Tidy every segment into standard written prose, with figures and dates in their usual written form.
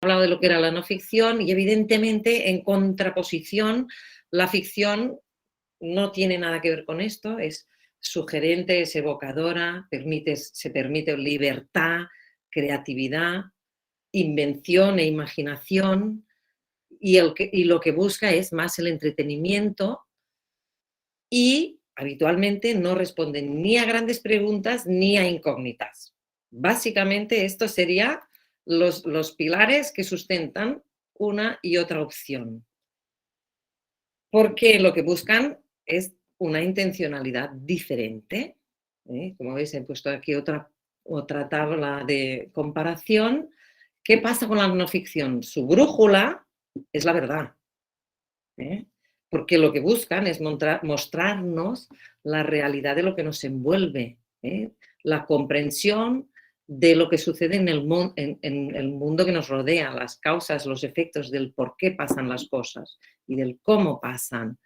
hablado de lo que era la no ficción y evidentemente en contraposición la ficción no tiene nada que ver con esto, es sugerente, es evocadora, se permite libertad, creatividad, invención e imaginación y lo que busca es más el entretenimiento y habitualmente no responden ni a grandes preguntas ni a incógnitas. Básicamente estos serían los pilares que sustentan una y otra opción. Porque lo que buscan es una intencionalidad diferente. Como veis, he puesto aquí otra tabla de comparación. ¿Qué pasa con la no ficción? Su brújula es la verdad. Porque lo que buscan es mostrarnos la realidad de lo que nos envuelve, la comprensión de lo que sucede en el mundo que nos rodea, las causas, los efectos del por qué pasan las cosas y del cómo pasan.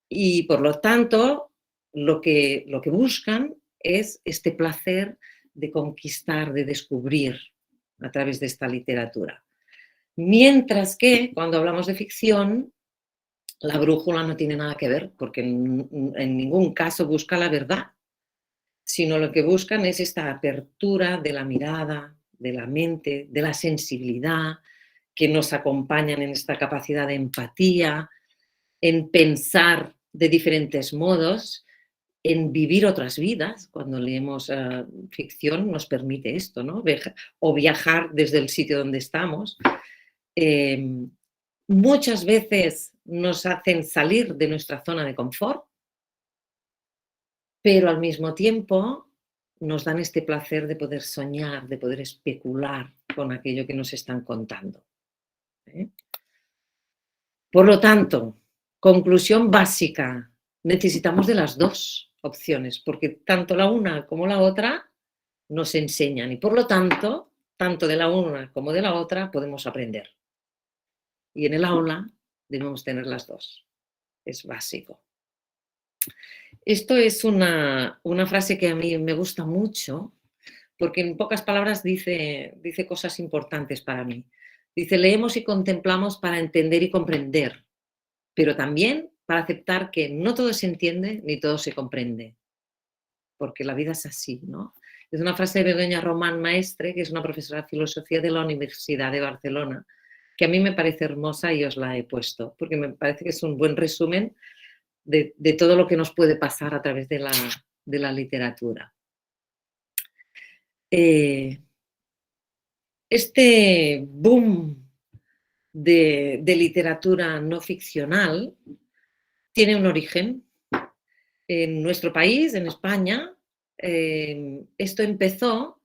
Y por lo tanto, lo que buscan es este placer de conquistar, de descubrir a través de esta literatura. Mientras que cuando hablamos de ficción, la brújula no tiene nada que ver, porque en ningún caso busca la verdad, sino lo que buscan es esta apertura de la mirada, de la mente, de la sensibilidad, que nos acompañan en esta capacidad de empatía, en pensar de diferentes modos, en vivir otras vidas. Cuando leemos ficción nos permite esto, ¿no? O viajar desde el sitio donde estamos. Muchas veces nos hacen salir de nuestra zona de confort, pero al mismo tiempo nos dan este placer de poder soñar, de poder especular con aquello que nos están contando. Por lo tanto, conclusión básica, necesitamos de las dos opciones, porque tanto la una como la otra nos enseñan y por lo tanto, tanto de la una como de la otra podemos aprender. Y en el aula debemos tener las dos. Es básico. Esto es una frase que a mí me gusta mucho porque en pocas palabras dice cosas importantes para mí. Dice, leemos y contemplamos para entender y comprender, pero también para aceptar que no todo se entiende ni todo se comprende, porque la vida es así, ¿no? Es una frase de Begoña Román Maestre, que es una profesora de filosofía de la Universidad de Barcelona, que a mí me parece hermosa y os la he puesto, porque me parece que es un buen resumen de todo lo que nos puede pasar a través de la literatura. Este boom de literatura no ficcional tiene un origen. En nuestro país, en España, esto empezó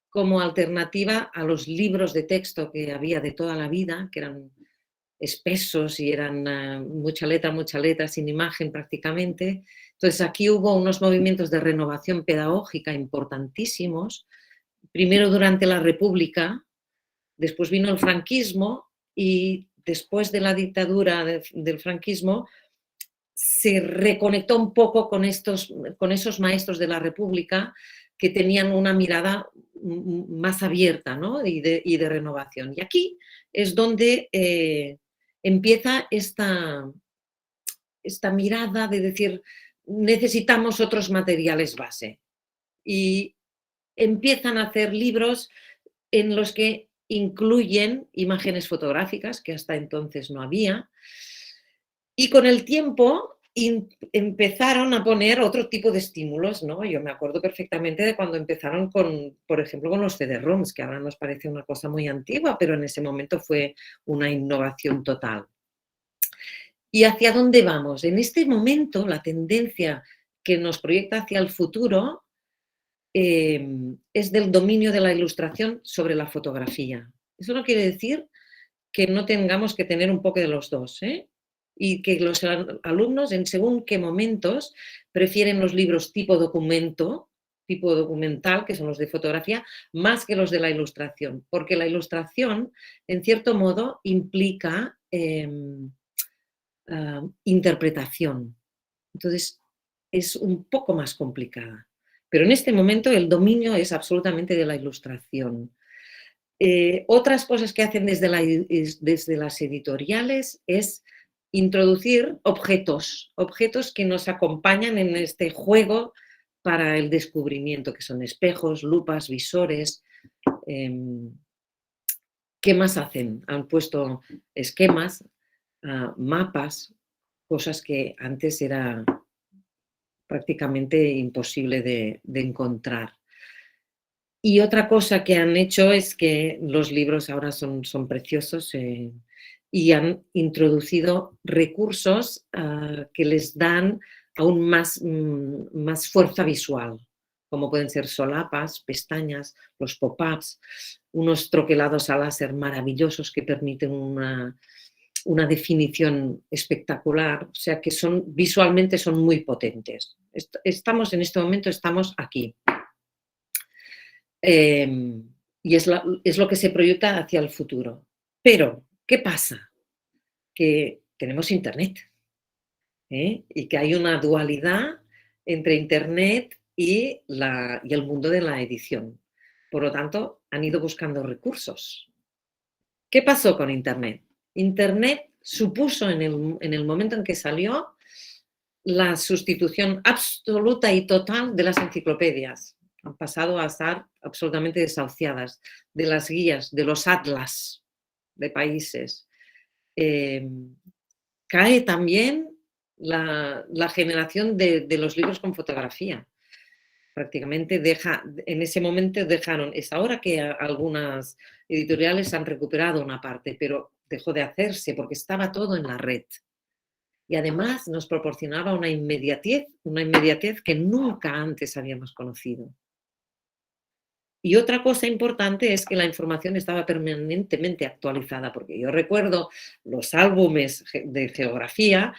como alternativa a los libros de texto que había de toda la vida, que eran espesos y eran mucha letra, sin imagen prácticamente. Entonces aquí hubo unos movimientos de renovación pedagógica importantísimos, primero durante la República, después vino el franquismo y después de la dictadura del franquismo se reconectó un poco con esos maestros de la República que tenían una mirada más abierta, ¿no? y de renovación. Y aquí es donde empieza esta mirada de decir, necesitamos otros materiales base. Y empiezan a hacer libros en los que incluyen imágenes fotográficas, que hasta entonces no había, y con el tiempo empezaron a poner otro tipo de estímulos, ¿no? Yo me acuerdo perfectamente de cuando empezaron por ejemplo, con los CD-ROMs, que ahora nos parece una cosa muy antigua, pero en ese momento fue una innovación total. ¿Y hacia dónde vamos? En este momento, la tendencia que nos proyecta hacia el futuro es del dominio de la ilustración sobre la fotografía. Eso no quiere decir que no tengamos que tener un poco de los dos, y que los alumnos en según qué momentos prefieren los libros tipo documento, tipo documental, que son los de fotografía, más que los de la ilustración, porque la ilustración, en cierto modo, implica interpretación. Entonces, es un poco más complicada. Pero en este momento el dominio es absolutamente de la ilustración. Otras cosas que hacen desde las editoriales es introducir objetos que nos acompañan en este juego para el descubrimiento, que son espejos, lupas, visores. ¿Qué más hacen? Han puesto esquemas, mapas, cosas que antes era prácticamente imposible de encontrar. Y otra cosa que han hecho es que los libros ahora son preciosos, y han introducido recursos que les dan aún más fuerza visual, como pueden ser solapas, pestañas, los pop-ups, unos troquelados a láser maravillosos que permiten una definición espectacular, o sea que visualmente son muy potentes. Estamos en este momento, estamos aquí. Y es lo que se proyecta hacia el futuro. Pero, ¿qué pasa? Que tenemos Internet, y que hay una dualidad entre Internet y el mundo de la edición. Por lo tanto, han ido buscando recursos. ¿Qué pasó con Internet? Internet supuso en el momento en que salió la sustitución absoluta y total de las enciclopedias. Han pasado a estar absolutamente desahuciadas, de las guías, de los atlas de países. Cae también la generación de los libros con fotografía. Prácticamente en ese momento dejaron, es ahora que algunas editoriales han recuperado una parte, pero dejó de hacerse porque estaba todo en la red. Y además nos proporcionaba una inmediatez que nunca antes habíamos conocido. Y otra cosa importante es que la información estaba permanentemente actualizada, porque yo recuerdo los álbumes de geografía,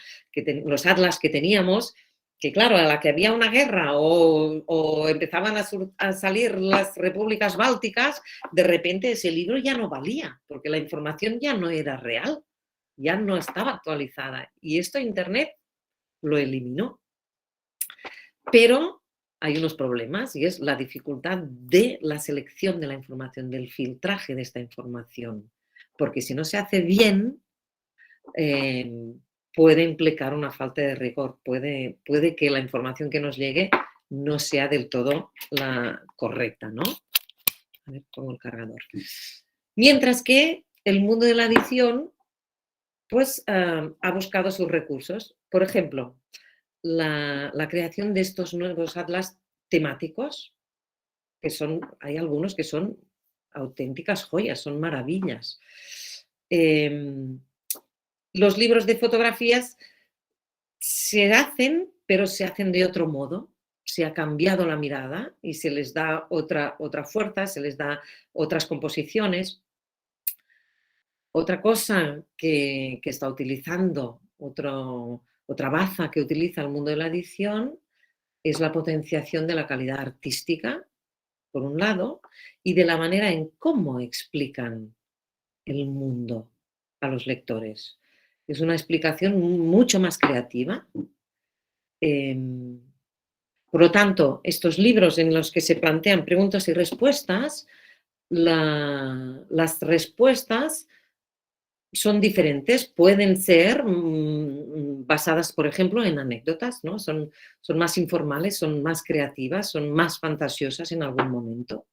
los atlas que teníamos, que claro, a la que había una guerra o empezaban a salir las repúblicas bálticas, de repente ese libro ya no valía, porque la información ya no era real, ya no estaba actualizada. Y esto Internet lo eliminó. Pero hay unos problemas y es la dificultad de la selección de la información, del filtraje de esta información. Porque si no se hace bien, puede implicar una falta de rigor, puede que la información que nos llegue no sea del todo la correcta, ¿no? A ver, pongo el cargador. Mientras que el mundo de la edición, pues, ha buscado sus recursos. Por ejemplo, la creación de estos nuevos atlas temáticos, que hay algunos que son auténticas joyas, son maravillas. Los libros de fotografías se hacen, pero se hacen de otro modo. Se ha cambiado la mirada y se les da otra fuerza, se les da otras composiciones. Otra cosa que está utilizando, otra baza que utiliza el mundo de la edición, es la potenciación de la calidad artística, por un lado, y de la manera en cómo explican el mundo a los lectores. Es una explicación mucho más creativa. Por lo tanto, estos libros en los que se plantean preguntas y respuestas, las respuestas son diferentes, pueden ser basadas, por ejemplo, en anécdotas, ¿no? Son más informales, son más creativas, son más fantasiosas en algún momento.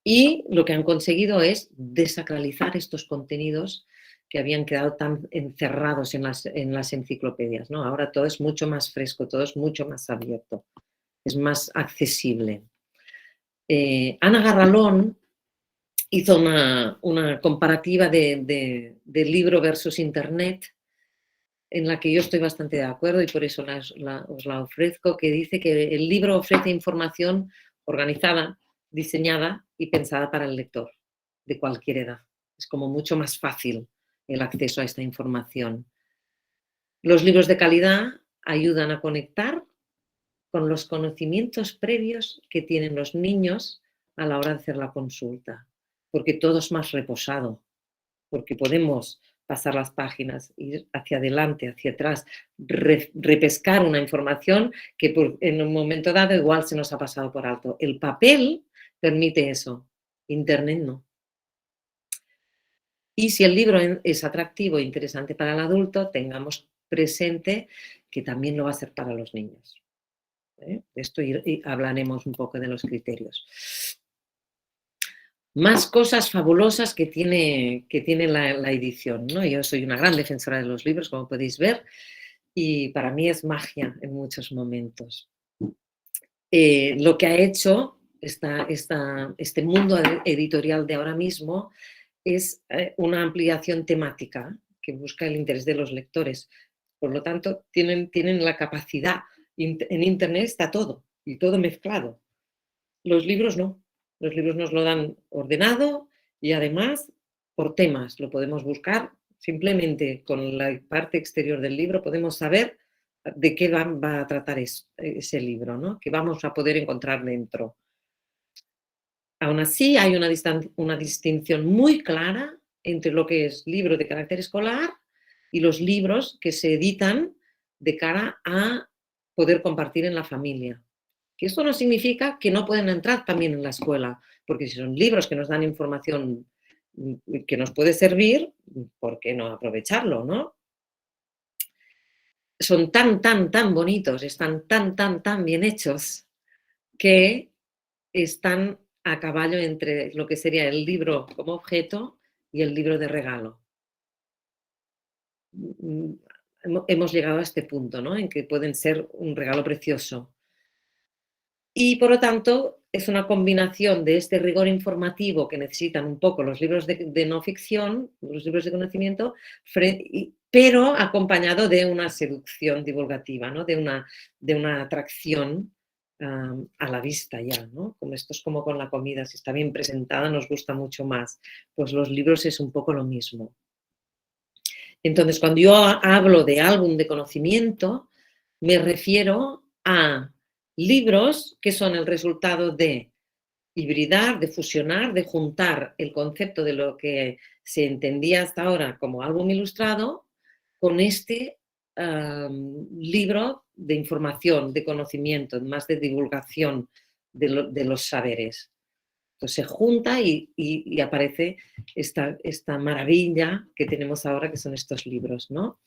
Y lo que han conseguido es desacralizar estos contenidos que habían quedado tan encerrados en las enciclopedias, ¿no? Ahora todo es mucho más fresco, todo es mucho más abierto, es más accesible. Ana Garralón hizo una comparativa de libro versus Internet, en la que yo estoy bastante de acuerdo y por eso os la ofrezco, que dice que el libro ofrece información organizada, diseñada y pensada para el lector de cualquier edad. Es como mucho más fácil el acceso a esta información. Los libros de calidad ayudan a conectar con los conocimientos previos que tienen los niños a la hora de hacer la consulta, porque todo es más reposado, porque podemos pasar las páginas, ir hacia adelante, hacia atrás, repescar una información que en un momento dado igual se nos ha pasado por alto. El papel permite eso, Internet no. Y si el libro es atractivo e interesante para el adulto, tengamos presente que también lo va a ser para los niños. De esto y hablaremos un poco de los criterios. Más cosas fabulosas que tiene la edición, ¿no? Yo soy una gran defensora de los libros, como podéis ver, y para mí es magia en muchos momentos. Lo que ha hecho este mundo editorial de ahora mismo es una ampliación temática que busca el interés de los lectores. Por lo tanto, tienen la capacidad, en Internet está todo y todo mezclado. Los libros no, los libros nos lo dan ordenado y además por temas, lo podemos buscar simplemente con la parte exterior del libro, podemos saber de qué va a tratar ese libro, ¿no? Que vamos a poder encontrar dentro. Aún así, hay una distinción muy clara entre lo que es libro de carácter escolar y los libros que se editan de cara a poder compartir en la familia. Que esto no significa que no pueden entrar también en la escuela, porque si son libros que nos dan información que nos puede servir, ¿por qué no aprovecharlo, no? Son tan bonitos, están tan bien hechos que están a caballo entre lo que sería el libro como objeto y el libro de regalo. Mm, hemos llegado a este punto, ¿no? En que pueden ser un regalo precioso. Y por lo tanto, es una combinación de este rigor informativo que necesitan un poco los libros de no ficción, los libros de conocimiento, pero acompañado de una seducción divulgativa, ¿no? De una atracción a la vista ya, ¿no? Como esto es como con la comida, si está bien presentada nos gusta mucho más. Pues los libros es un poco lo mismo. Entonces, cuando yo hablo de álbum de conocimiento, me refiero a libros que son el resultado de hibridar, de fusionar, de juntar el concepto de lo que se entendía hasta ahora como álbum ilustrado con este libro de información, de conocimiento, más de divulgación de los saberes. Entonces se junta y aparece esta maravilla que tenemos ahora, que son estos libros, ¿no?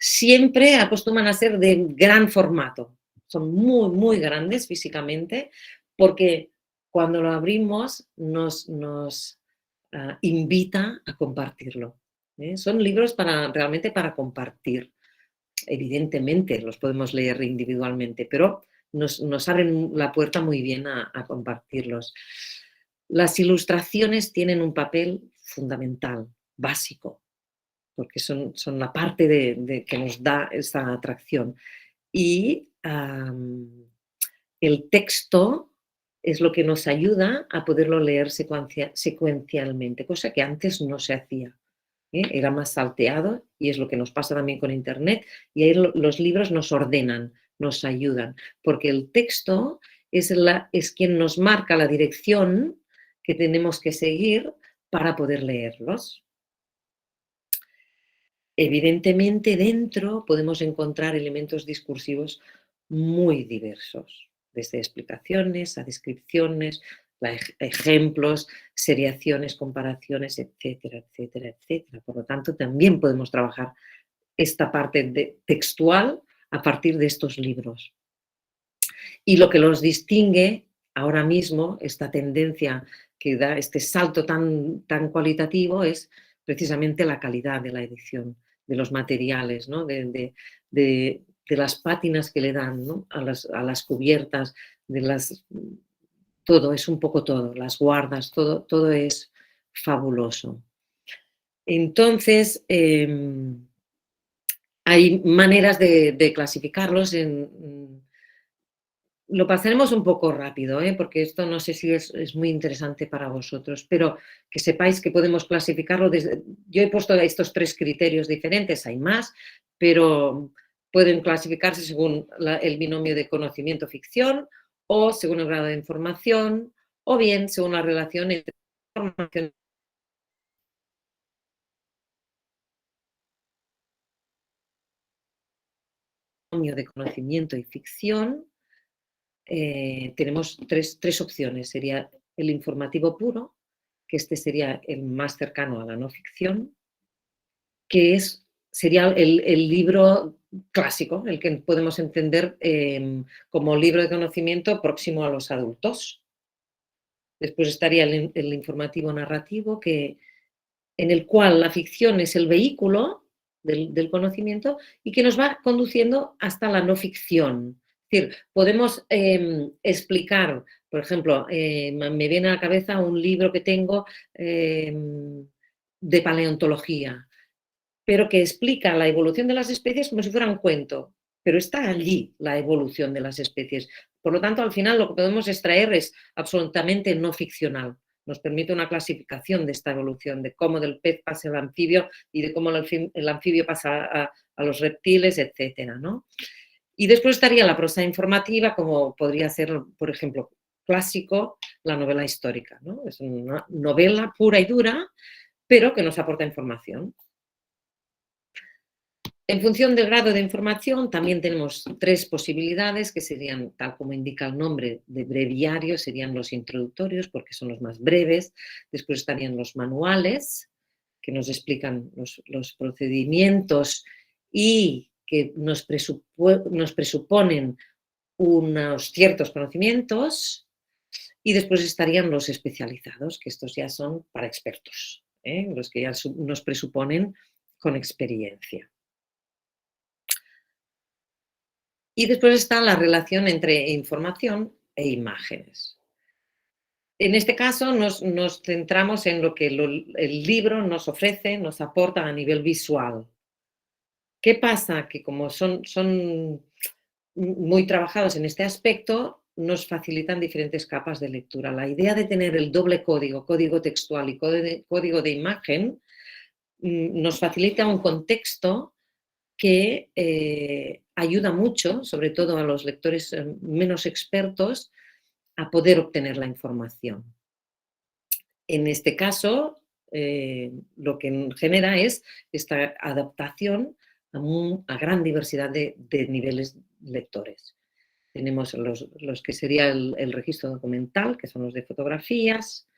Siempre acostumbran a ser de gran formato, son muy grandes físicamente, porque cuando lo abrimos nos invita a compartirlo. Son libros realmente para compartir. Evidentemente los podemos leer individualmente, pero nos abren la puerta muy bien a compartirlos. Las ilustraciones tienen un papel fundamental, básico, porque son la parte que nos da esa atracción. Y el texto es lo que nos ayuda a poderlo leer secuencialmente, cosa que antes no se hacía. Era más salteado y es lo que nos pasa también con Internet. Y ahí los libros nos ordenan, nos ayudan, porque el texto es quien nos marca la dirección que tenemos que seguir para poder leerlos. Evidentemente, dentro podemos encontrar elementos discursivos muy diversos, desde explicaciones a descripciones, ejemplos, seriaciones, comparaciones, etcétera, etcétera, etcétera. Por lo tanto, también podemos trabajar esta parte textual a partir de estos libros. Y lo que los distingue ahora mismo, esta tendencia que da este salto tan cualitativo, es precisamente la calidad de la edición, de los materiales, ¿no? de las pátinas que le dan, ¿no? a las cubiertas, todo, es un poco todo, las guardas, todo es fabuloso. Entonces, hay maneras de clasificarlos lo pasaremos un poco rápido, porque esto no sé si es muy interesante para vosotros, pero que sepáis que podemos clasificarlo desde... Yo he puesto estos 3 criterios diferentes, hay más, pero pueden clasificarse según el binomio de conocimiento-ficción o según el grado de información o bien según la relación entre información de conocimiento y ficción. Tenemos tres opciones. Sería el informativo puro, que este sería el más cercano a la no ficción, que sería el libro clásico, el que podemos entender como libro de conocimiento próximo a los adultos. Después estaría el informativo narrativo, en el cual la ficción es el vehículo del conocimiento y que nos va conduciendo hasta la no ficción. Es decir, podemos explicar, por ejemplo, me viene a la cabeza un libro que tengo de paleontología, pero que explica la evolución de las especies como si fuera un cuento, pero está allí la evolución de las especies. Por lo tanto, al final lo que podemos extraer es absolutamente no ficcional. Nos permite una clasificación de esta evolución, de cómo del pez pasa al anfibio y de cómo el anfibio pasa a los reptiles, etcétera, ¿no? Y después estaría la prosa informativa, como podría ser, por ejemplo, clásico, la novela histórica, ¿no? Es una novela pura y dura, pero que nos aporta información. En función del grado de información, también tenemos 3 posibilidades que serían, tal como indica el nombre de breviario, serían los introductorios, porque son los más breves. Después estarían los manuales, que nos explican los procedimientos y que nos presuponen unos ciertos conocimientos. Y después estarían los especializados, que estos ya son para expertos, los que ya nos presuponen con experiencia. Y después está la relación entre información e imágenes. En este caso nos centramos en lo que el libro nos ofrece, nos aporta a nivel visual. ¿Qué pasa? Que como son muy trabajados en este aspecto, nos facilitan diferentes capas de lectura. La idea de tener el doble código, código textual y código de imagen, nos facilita un contexto que ayuda mucho, sobre todo a los lectores menos expertos, a poder obtener la información. En este caso, lo que genera es esta adaptación a gran diversidad de niveles lectores. Tenemos los que sería el registro documental, que son los de fotografías,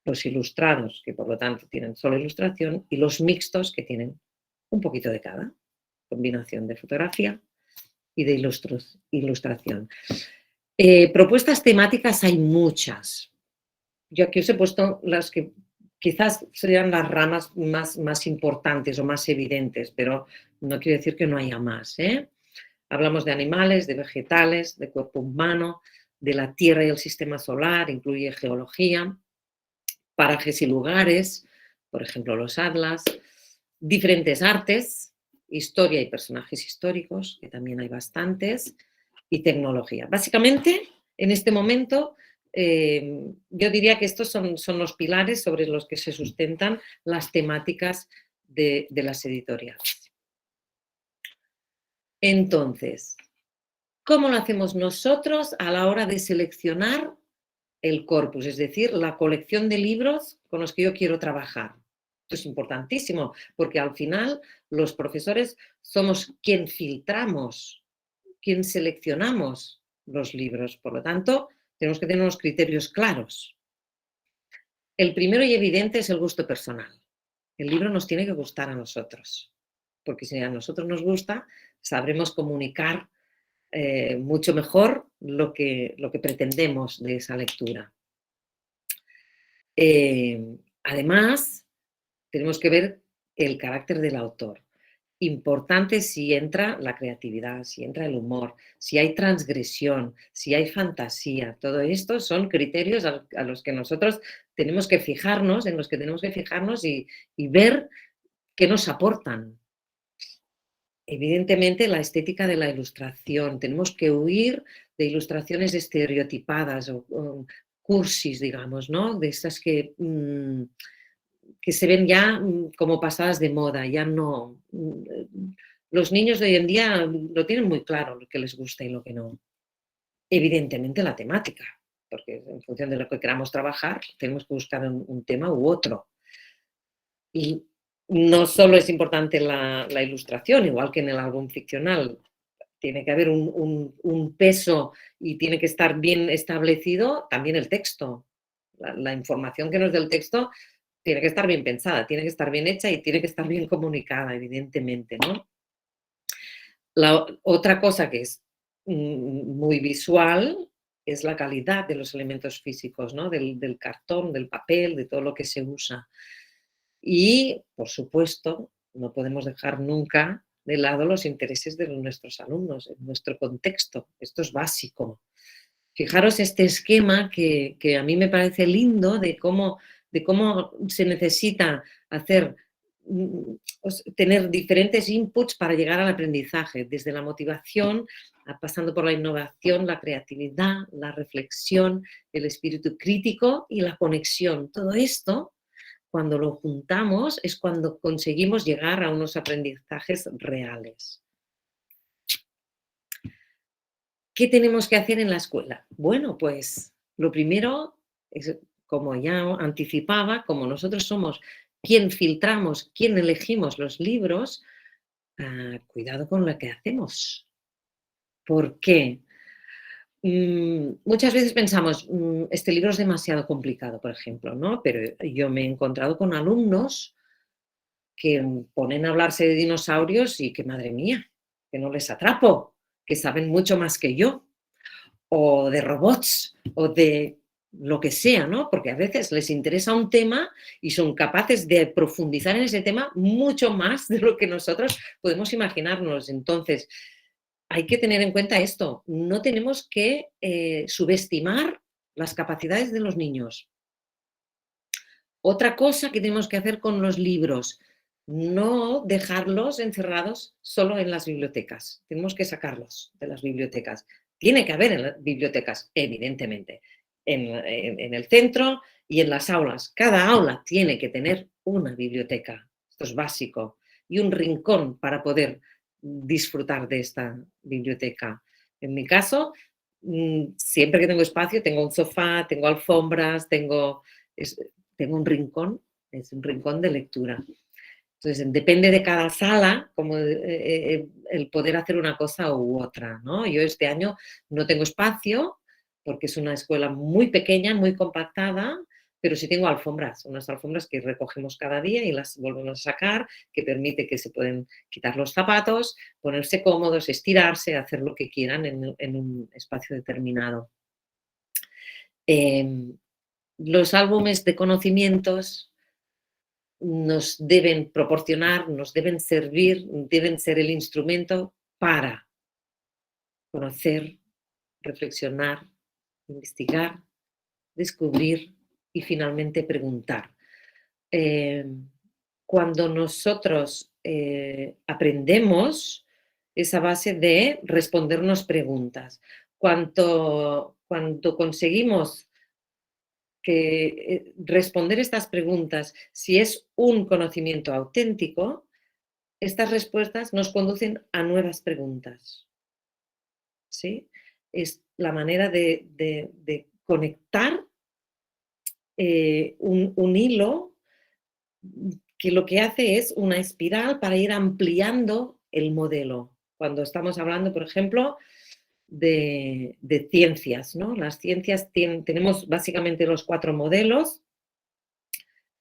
los ilustrados, que por lo tanto tienen solo ilustración, y los mixtos, que tienen un poquito de cada, combinación de fotografía y de ilustración. Propuestas temáticas hay muchas. Yo aquí os he puesto las que quizás serían las ramas más importantes o más evidentes, pero no quiere decir que no haya más. Hablamos de animales, de vegetales, de cuerpo humano, de la Tierra y el sistema solar, incluye geología, parajes y lugares, por ejemplo los atlas, diferentes artes, historia y personajes históricos, que también hay bastantes, y tecnología. Básicamente, en este momento, yo diría que estos son los pilares sobre los que se sustentan las temáticas de las editoriales. Entonces, ¿cómo lo hacemos nosotros a la hora de seleccionar el corpus? Es decir, la colección de libros con los que yo quiero trabajar. Esto es importantísimo, porque al final los profesores somos quien filtramos, quien seleccionamos los libros. Por lo tanto, tenemos que tener unos criterios claros. El primero y evidente es el gusto personal. El libro nos tiene que gustar a nosotros, porque si a nosotros nos gusta, sabremos comunicar mucho mejor lo que pretendemos de esa lectura. Además, tenemos que ver el carácter del autor. Importante si entra la creatividad, si entra el humor, si hay transgresión, si hay fantasía. Todo esto son criterios a los que nosotros tenemos que fijarnos, en los que tenemos que fijarnos y ver qué nos aportan. Evidentemente, la estética de la ilustración. Tenemos que huir de ilustraciones estereotipadas o cursis, digamos, ¿no? De estas que se ven ya como pasadas de moda, ya no. Los niños de hoy en día lo tienen muy claro, lo que les gusta y lo que no. Evidentemente la temática, porque en función de lo que queramos trabajar, tenemos que buscar un tema u otro. Y no solo es importante la ilustración, igual que en el álbum ficcional, tiene que haber un peso y tiene que estar bien establecido también el texto. La información que nos dé el texto tiene que estar bien pensada, tiene que estar bien hecha y tiene que estar bien comunicada, evidentemente, ¿no? La otra cosa que es muy visual es la calidad de los elementos físicos, ¿no? Del cartón, del papel, de todo lo que se usa. Y, por supuesto, no podemos dejar nunca de lado los intereses de nuestros alumnos, en nuestro contexto. Esto es básico. Fijaros este esquema que a mí me parece lindo de cómo se necesita hacer, tener diferentes inputs para llegar al aprendizaje, desde la motivación, pasando por la innovación, la creatividad, la reflexión, el espíritu crítico y la conexión. Todo esto, cuando lo juntamos, es cuando conseguimos llegar a unos aprendizajes reales. ¿Qué tenemos que hacer en la escuela? Bueno, pues lo primero es, como ya anticipaba, como nosotros somos quien filtramos, quien elegimos los libros, cuidado con lo que hacemos. ¿Por qué? Muchas veces pensamos, este libro es demasiado complicado, por ejemplo, ¿no? Pero yo me he encontrado con alumnos que ponen a hablarse de dinosaurios y que, madre mía, que no les atrapo, que saben mucho más que yo, o de robots, o de lo que sea, ¿no? Porque a veces les interesa un tema y son capaces de profundizar en ese tema mucho más de lo que nosotros podemos imaginarnos. Entonces, hay que tener en cuenta esto, no tenemos que subestimar las capacidades de los niños. Otra cosa que tenemos que hacer con los libros, no dejarlos encerrados solo en las bibliotecas. Tenemos que sacarlos de las bibliotecas. Tiene que haber en las bibliotecas, evidentemente, en el centro y en las aulas. Cada aula tiene que tener una biblioteca. Esto es básico. Y un rincón para poder disfrutar de esta biblioteca. En mi caso, siempre que tengo espacio, tengo un sofá, tengo alfombras, tengo un rincón, es un rincón de lectura. Entonces, depende de cada sala como el poder hacer una cosa u otra, ¿no? Yo este año no tengo espacio porque es una escuela muy pequeña, muy compactada, pero sí tengo alfombras, unas alfombras que recogemos cada día y las volvemos a sacar, que permite que se pueden quitar los zapatos, ponerse cómodos, estirarse, hacer lo que quieran en un espacio determinado. Los álbumes de conocimientos nos deben proporcionar, nos deben servir, deben ser el instrumento para conocer, reflexionar, investigar, descubrir y finalmente preguntar. Cuando nosotros aprendemos, es a base de respondernos preguntas. Cuando conseguimos que responder estas preguntas, si es un conocimiento auténtico, estas respuestas nos conducen a nuevas preguntas. ¿Sí? Es la manera de conectar un hilo que lo que hace es una espiral para ir ampliando el modelo. Cuando estamos hablando, por ejemplo, de ciencias, ¿no? Las ciencias tenemos básicamente los 4 modelos.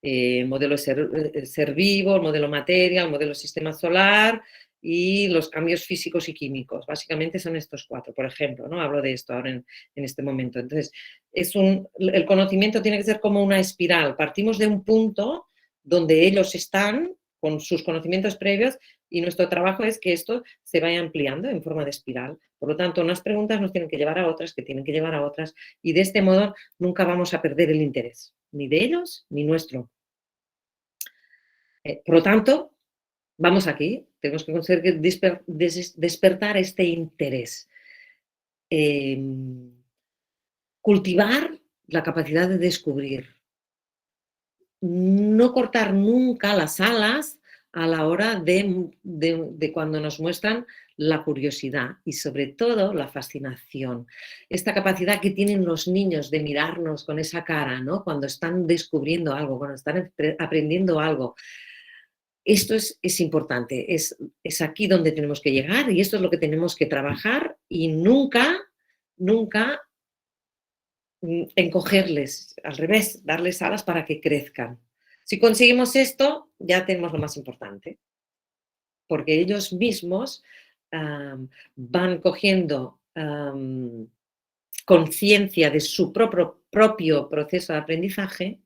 El modelo ser vivo, el modelo materia, el modelo sistema solar y los cambios físicos y químicos. Básicamente son estos 4, por ejemplo, ¿no? Hablo de esto ahora en este momento. Entonces, el conocimiento tiene que ser como una espiral. Partimos de un punto donde ellos están con sus conocimientos previos y nuestro trabajo es que esto se vaya ampliando en forma de espiral. Por lo tanto, unas preguntas nos tienen que llevar a otras, que tienen que llevar a otras, y de este modo nunca vamos a perder el interés, ni de ellos ni nuestro. Por lo tanto, vamos aquí, tenemos que conseguir despertar este interés. Cultivar la capacidad de descubrir. No cortar nunca las alas a la hora de cuando nos muestran la curiosidad y sobre todo la fascinación. Esta capacidad que tienen los niños de mirarnos con esa cara, ¿no? Cuando están descubriendo algo, cuando están aprendiendo algo. Esto es importante, es aquí donde tenemos que llegar y esto es lo que tenemos que trabajar y nunca encogerles, al revés, darles alas para que crezcan. Si conseguimos esto, ya tenemos lo más importante, porque ellos mismos van cogiendo conciencia de su propio proceso de aprendizaje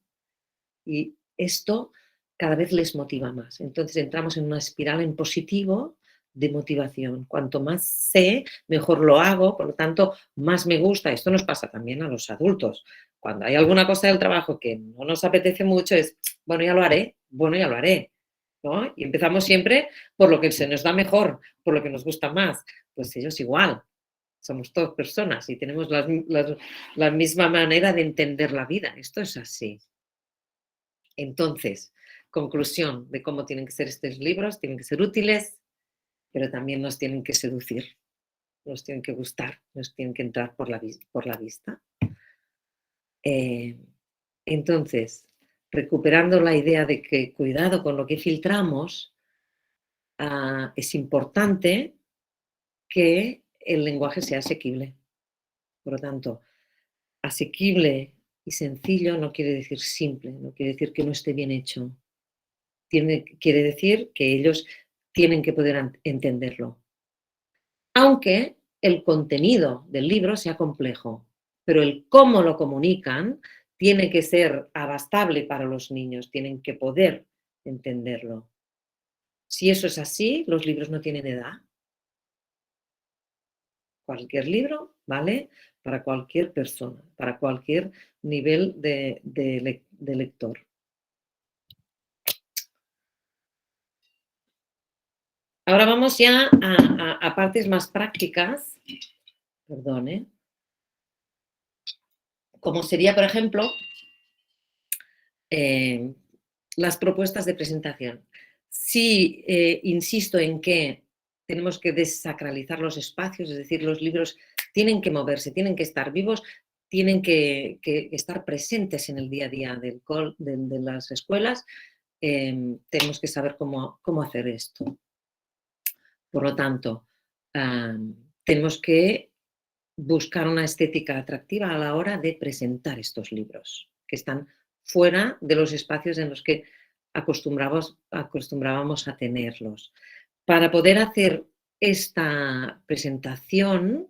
y esto cada vez les motiva más. Entonces entramos en una espiral en positivo de motivación. Cuanto más sé, mejor lo hago, por lo tanto, más me gusta. Esto nos pasa también a los adultos. Cuando hay alguna cosa del trabajo que no nos apetece mucho, es, bueno, ya lo haré, bueno, ya lo haré. ¿No? Y empezamos siempre por lo que se nos da mejor, por lo que nos gusta más. Pues ellos igual, somos todas personas y tenemos la misma manera de entender la vida. Esto es así. Entonces, conclusión de cómo tienen que ser estos libros, tienen que ser útiles, pero también nos tienen que seducir, nos tienen que gustar, nos tienen que entrar por la vista. Entonces, recuperando la idea de que cuidado con lo que filtramos, es importante que el lenguaje sea asequible. Por lo tanto, asequible y sencillo no quiere decir simple, no quiere decir que no esté bien hecho. Quiere decir que ellos tienen que poder entenderlo. Aunque el contenido del libro sea complejo, pero el cómo lo comunican tiene que ser abastable para los niños, tienen que poder entenderlo. Si eso es así, los libros no tienen edad. Cualquier libro vale para cualquier persona, para cualquier nivel de lector. Ahora vamos ya a partes más prácticas, perdón, como sería, por ejemplo, las propuestas de presentación. Sí, insisto en que tenemos que desacralizar los espacios, es decir, los libros tienen que moverse, tienen que estar vivos, tienen que estar presentes en el día a día de las escuelas. Tenemos que saber cómo hacer esto. Por lo tanto, tenemos que buscar una estética atractiva a la hora de presentar estos libros, que están fuera de los espacios en los que acostumbrábamos a tenerlos. Para poder hacer esta presentación,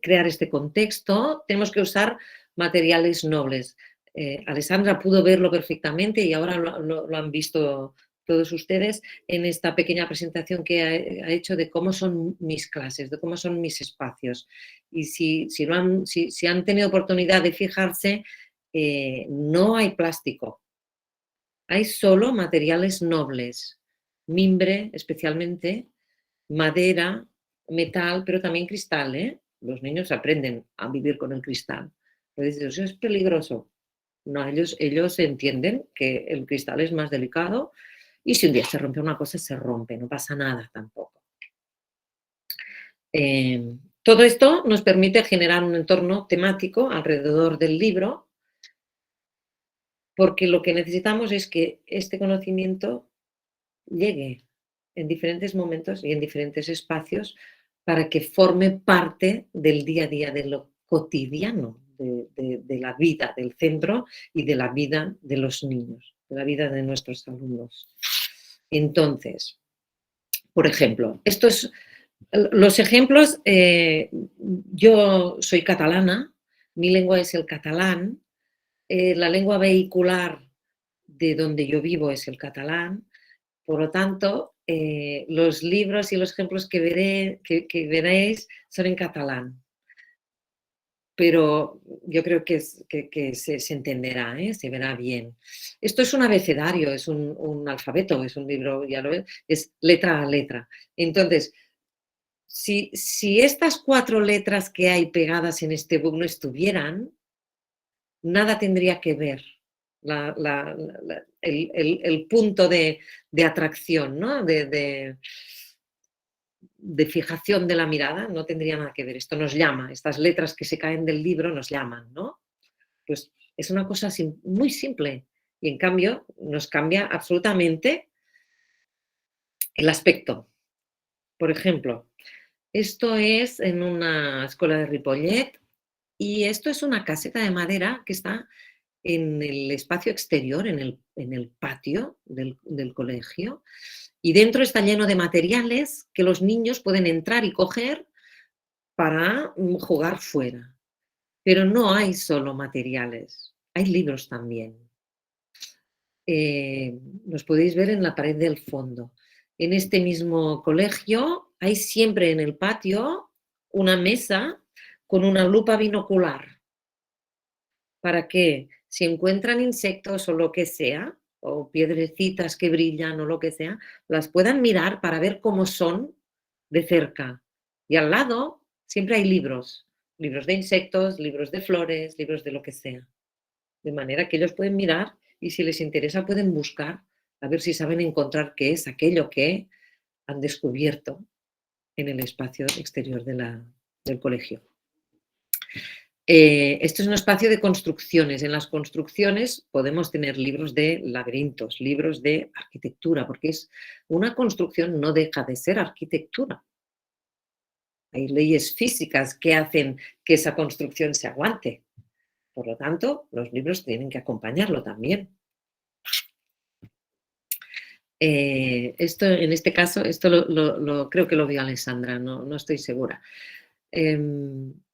crear este contexto, tenemos que usar materiales nobles. Alessandra pudo verlo perfectamente y ahora lo han visto todos ustedes en esta pequeña presentación que ha hecho de cómo son mis clases, de cómo son mis espacios. Y si han tenido oportunidad de fijarse, no hay plástico, hay solo materiales nobles, mimbre especialmente, madera, metal, pero también cristal, ¿eh? Los niños aprenden a vivir con el cristal. Entonces, eso es peligroso. No, ellos entienden que el cristal es más delicado y si un día se rompe una cosa, se rompe, no pasa nada tampoco. Todo esto nos permite generar un entorno temático alrededor del libro, porque lo que necesitamos es que este conocimiento llegue en diferentes momentos y en diferentes espacios para que forme parte del día a día, de lo cotidiano, de la vida del centro y de la vida de los niños, de la vida de nuestros alumnos. Entonces, por ejemplo, los ejemplos, yo soy catalana, mi lengua es el catalán, la lengua vehicular de donde yo vivo es el catalán, por lo tanto, los libros y los ejemplos que veréis son en catalán, pero yo creo que se entenderá, se verá bien. Esto es un abecedario, es un alfabeto, es un libro, ya lo ves, es letra a letra. Entonces, si estas 4 letras que hay pegadas en este book no estuvieran, nada tendría que ver el punto de atracción, ¿no? de fijación de la mirada, no tendría nada que ver. Esto nos llama, estas letras que se caen del libro nos llaman, ¿no? Pues es una cosa muy simple y en cambio nos cambia absolutamente el aspecto. Por ejemplo, esto es en una escuela de Ripollet Y esto es una caseta de madera que está en el espacio exterior, en el patio del colegio, y dentro está lleno de materiales que los niños pueden entrar y coger para jugar fuera. Pero no hay solo materiales, hay libros también. Los podéis ver en la pared del fondo. En este mismo colegio hay siempre en el patio una mesa con una lupa binocular para que si encuentran insectos o lo que sea, o piedrecitas que brillan o lo que sea, las puedan mirar para ver cómo son de cerca. Y al lado siempre hay libros, libros de insectos, libros de flores, libros de lo que sea. De manera que ellos pueden mirar y si les interesa pueden buscar a ver si saben encontrar qué es aquello que han descubierto en el espacio exterior del colegio. Esto es un espacio de construcciones. En las construcciones podemos tener libros de laberintos, libros de arquitectura, porque es una construcción no deja de ser arquitectura. Hay leyes físicas que hacen que esa construcción se aguante. Por lo tanto, los libros tienen que acompañarlo también. Esto, en este caso, esto creo que lo vio Alessandra, no estoy segura.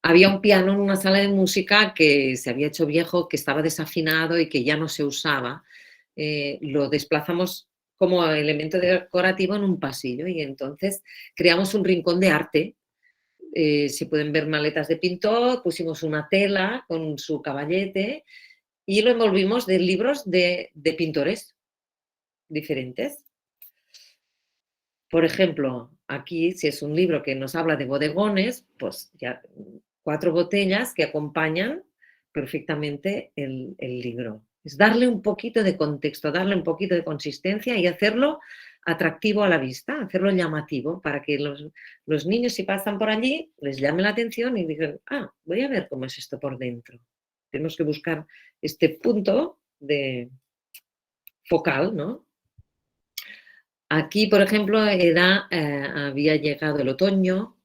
Había un piano en una sala de música que se había hecho viejo, que estaba desafinado y que ya no se usaba. Lo desplazamos como elemento decorativo en un pasillo y entonces creamos un rincón de arte. Se pueden ver maletas de pintor, pusimos una tela con su caballete y lo envolvimos de libros de pintores diferentes. Por ejemplo, aquí, si es un libro que nos habla de bodegones, pues ya 4 botellas que acompañan perfectamente el libro. Es darle un poquito de contexto, darle un poquito de consistencia y hacerlo atractivo a la vista, hacerlo llamativo para que los niños, si pasan por allí, les llame la atención y digan, voy a ver cómo es esto por dentro. Tenemos que buscar este punto de focal, ¿no? Aquí, por ejemplo, había llegado el otoño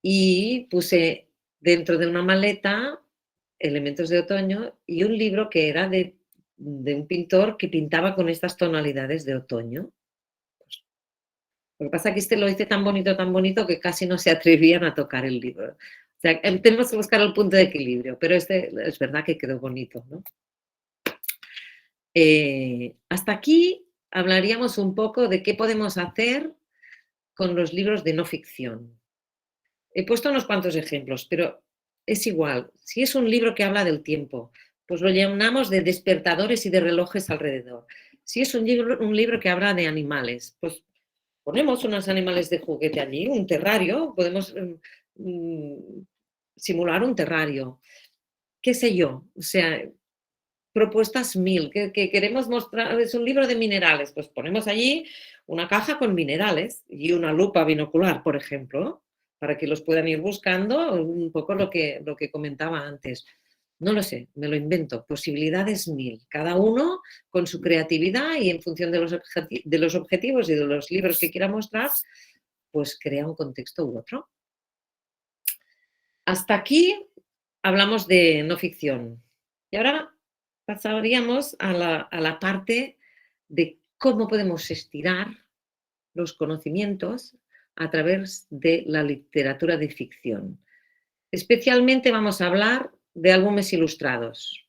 y puse dentro de una maleta elementos de otoño y un libro que era de un pintor que pintaba con estas tonalidades de otoño. Lo que pasa es que este lo hice tan bonito que casi no se atrevían a tocar el libro. O sea, tenemos que buscar el punto de equilibrio, pero este es verdad que quedó bonito, ¿no? Hasta aquí hablaríamos un poco de qué podemos hacer con los libros de no ficción. He puesto unos cuantos ejemplos, pero es igual. Si es un libro que habla del tiempo, pues lo llenamos de despertadores y de relojes alrededor. Si es un libro que habla de animales, pues ponemos unos animales de juguete allí, un terrario, podemos simular un terrario. ¿Qué sé yo? O sea, propuestas mil, que queremos mostrar, es un libro de minerales, pues ponemos allí una caja con minerales y una lupa binocular, por ejemplo, para que los puedan ir buscando, un poco lo que comentaba antes. No lo sé, me lo invento, posibilidades mil, cada uno con su creatividad y en función de los objetivos y de los libros que quiera mostrar, pues crea un contexto u otro. Hasta aquí hablamos de no ficción. Y ahora pasaríamos a la parte de cómo podemos estirar los conocimientos a través de la literatura de ficción. Especialmente vamos a hablar de álbumes ilustrados.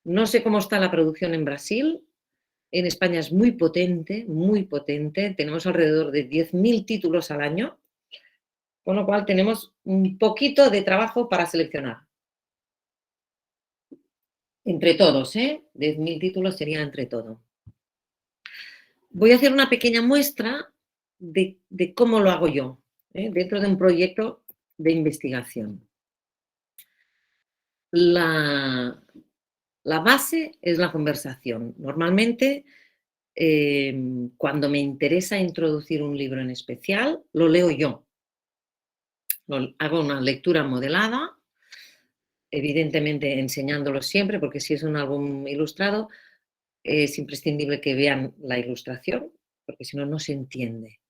No sé cómo está la producción en Brasil. En España es muy potente, muy potente. Tenemos alrededor de 10.000 títulos al año, con lo cual tenemos un poquito de trabajo para seleccionar. Entre todos, 10.000 títulos serían entre todo. Voy a hacer una pequeña muestra de cómo lo hago yo, dentro de un proyecto de investigación. La base es la conversación. Normalmente, cuando me interesa introducir un libro en especial, lo leo yo. Hago una lectura modelada, evidentemente enseñándolo siempre, porque si es un álbum ilustrado, es imprescindible que vean la ilustración, porque si no, no se entiende.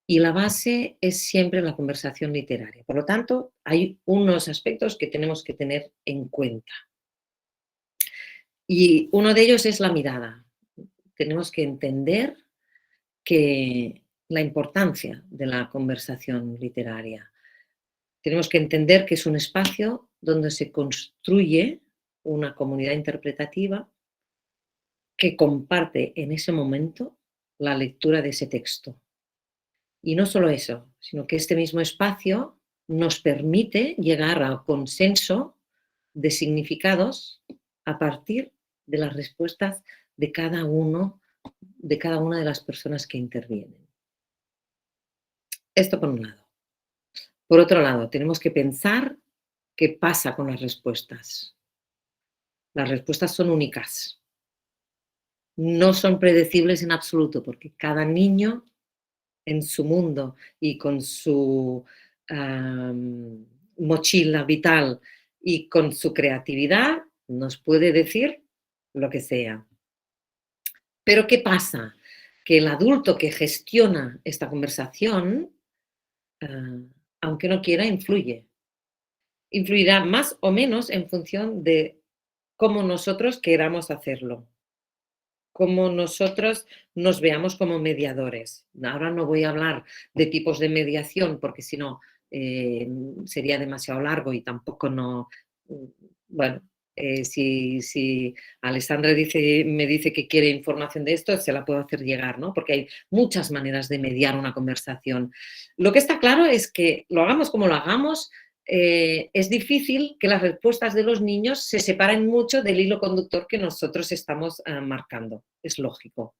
y la base es siempre la conversación literaria. Por lo tanto, hay unos aspectos que tenemos que tener en cuenta. Y uno de ellos es la mirada. Tenemos que entender que la importancia de la conversación literaria. Tenemos que entender que es un espacio donde se construye una comunidad interpretativa que comparte en ese momento la lectura de ese texto. Y no solo eso, sino que este mismo espacio nos permite llegar al consenso de significados a partir de las respuestas de cada uno, de cada una de las personas que intervienen. Esto por un lado. Por otro lado, tenemos que pensar qué pasa con las respuestas. Las respuestas son únicas, no son predecibles en absoluto, porque cada niño en su mundo y con su mochila vital y con su creatividad nos puede decir lo que sea. Pero ¿qué pasa? Que el adulto que gestiona esta conversación, ah, aunque no quiera, influye. Influirá más o menos en función de cómo nosotros queramos hacerlo, cómo nosotros nos veamos como mediadores. Ahora no voy a hablar de tipos de mediación porque si no sería demasiado largo y tampoco no, bueno, si Alessandra me dice que quiere información de esto, se la puedo hacer llegar, ¿no? Porque hay muchas maneras de mediar una conversación. Lo que está claro es que lo hagamos como lo hagamos, es difícil que las respuestas de los niños se separen mucho del hilo conductor que nosotros estamos marcando. Es lógico.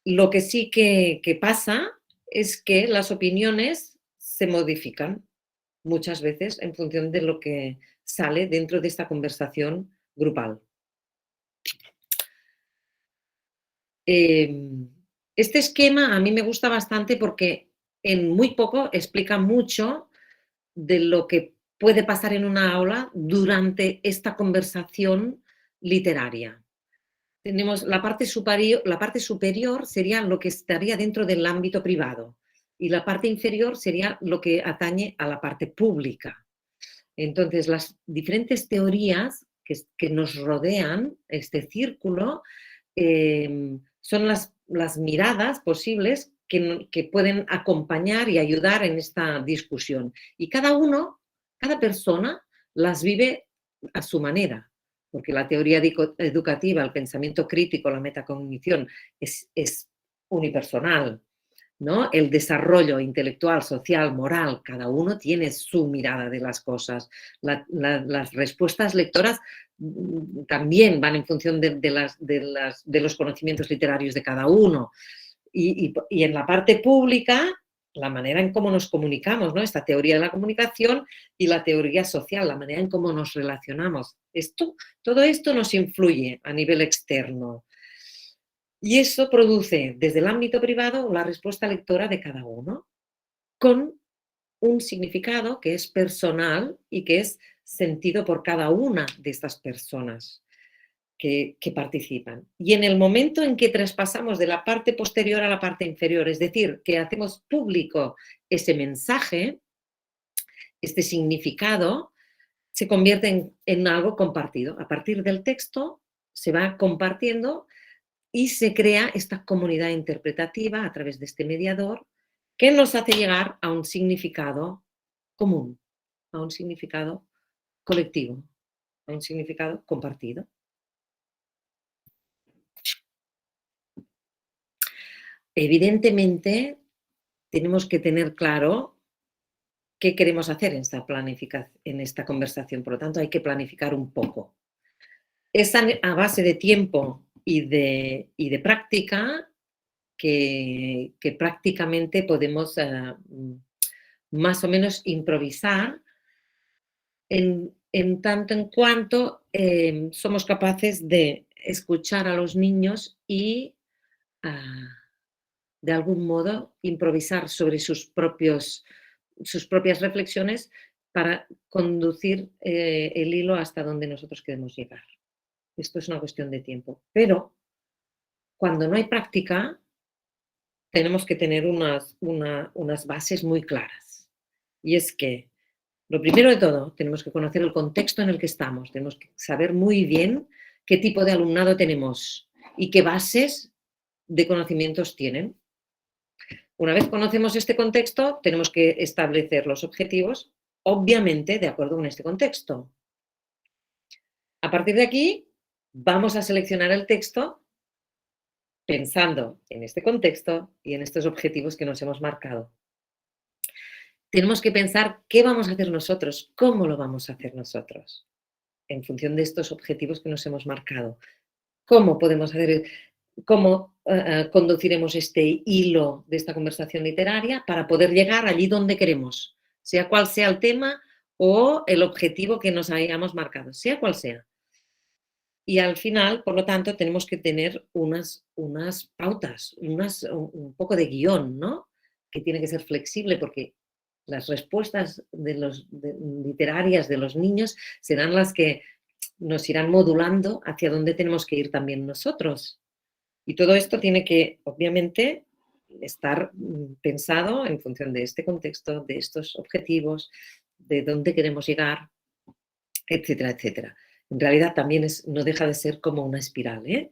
Lo que sí que pasa es que las opiniones se modifican muchas veces en función de lo que sale dentro de esta conversación grupal. Este esquema a mí me gusta bastante porque en muy poco explica mucho de lo que puede pasar en una aula durante esta conversación literaria. Tenemos la parte superior sería lo que estaría dentro del ámbito privado y la parte inferior sería lo que atañe a la parte pública. Entonces, las diferentes teorías que nos rodean, este círculo, son las miradas posibles que pueden acompañar y ayudar en esta discusión. Y cada persona las vive a su manera, porque la teoría educativa, el pensamiento crítico, la metacognición es unipersonal, ¿no? El desarrollo intelectual, social, moral, cada uno tiene su mirada de las cosas. Las respuestas lectoras también van en función de los conocimientos literarios de cada uno. Y en la parte pública, la manera en cómo nos comunicamos, ¿no? Esta teoría de la comunicación y la teoría social, la manera en cómo nos relacionamos. Todo esto nos influye a nivel externo. Y eso produce desde el ámbito privado la respuesta lectora de cada uno, con un significado que es personal y que es sentido por cada una de estas personas que participan. Y en el momento en que traspasamos de la parte posterior a la parte inferior, es decir, que hacemos público ese mensaje, este significado, se convierte en algo compartido. A partir del texto se va compartiendo y se crea esta comunidad interpretativa a través de este mediador que nos hace llegar a un significado común, a un significado colectivo, a un significado compartido. Evidentemente, tenemos que tener claro qué queremos hacer en esta conversación, por lo tanto, hay que planificar un poco. Es a base de tiempo y de práctica que prácticamente podemos más o menos improvisar en tanto en cuanto somos capaces de escuchar a los niños y de algún modo improvisar sobre sus propias reflexiones para conducir el hilo hasta donde nosotros queremos llegar. Esto es una cuestión de tiempo. Pero cuando no hay práctica, tenemos que tener unas bases muy claras. Y es que, lo primero de todo, tenemos que conocer el contexto en el que estamos, tenemos que saber muy bien qué tipo de alumnado tenemos y qué bases de conocimientos tienen. Una vez conocemos este contexto, tenemos que establecer los objetivos, obviamente, de acuerdo con este contexto. A partir de aquí, vamos a seleccionar el texto pensando en este contexto y en estos objetivos que nos hemos marcado. Tenemos que pensar qué vamos a hacer nosotros, cómo lo vamos a hacer nosotros, en función de estos objetivos que nos hemos marcado. ¿Cómo podemos hacer, cómo conduciremos este hilo de esta conversación literaria para poder llegar allí donde queremos, sea cual sea el tema o el objetivo que nos hayamos marcado, sea cual sea? Y al final, por lo tanto, tenemos que tener unas pautas, un poco de guión, ¿no? Que tiene que ser flexible porque las respuestas literarias de los niños serán las que nos irán modulando hacia dónde tenemos que ir también nosotros. Y todo esto tiene que, obviamente, estar pensado en función de este contexto, de estos objetivos, de dónde queremos llegar, etcétera, etcétera. En realidad también no deja de ser como una espiral, ¿eh?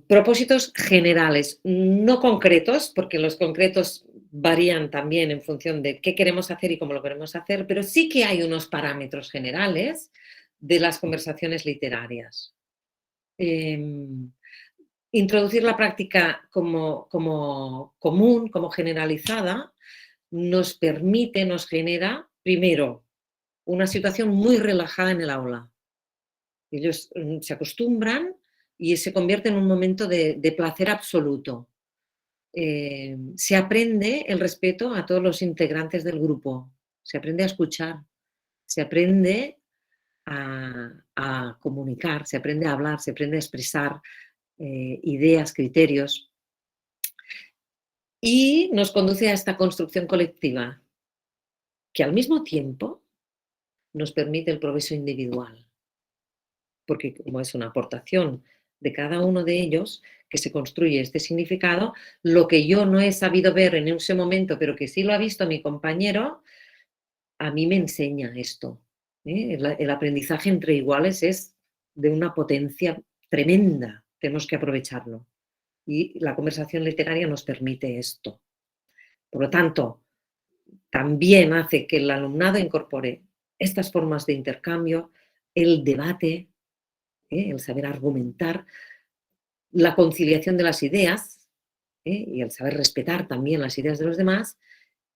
Propósitos generales, no concretos, porque los concretos varían también en función de qué queremos hacer y cómo lo queremos hacer, pero sí que hay unos parámetros generales de las conversaciones literarias. Introducir la práctica como común, como generalizada, nos permite, nos genera, primero, una situación muy relajada en el aula. Ellos se acostumbran y se convierte en un momento de placer absoluto. Se aprende el respeto a todos los integrantes del grupo, se aprende a escuchar, se aprende a comunicar, se aprende a hablar, se aprende a expresar ideas, criterios, y nos conduce a esta construcción colectiva que al mismo tiempo nos permite el progreso individual, porque como es una aportación de cada uno de ellos que se construye este significado, lo que yo no he sabido ver en ese momento, pero que sí lo ha visto mi compañero, a mí me enseña esto. El aprendizaje entre iguales es de una potencia tremenda, tenemos que aprovecharlo. Y la conversación literaria nos permite esto. Por lo tanto, también hace que el alumnado incorpore estas formas de intercambio, el debate, el saber argumentar, la conciliación de las ideas y el saber respetar también las ideas de los demás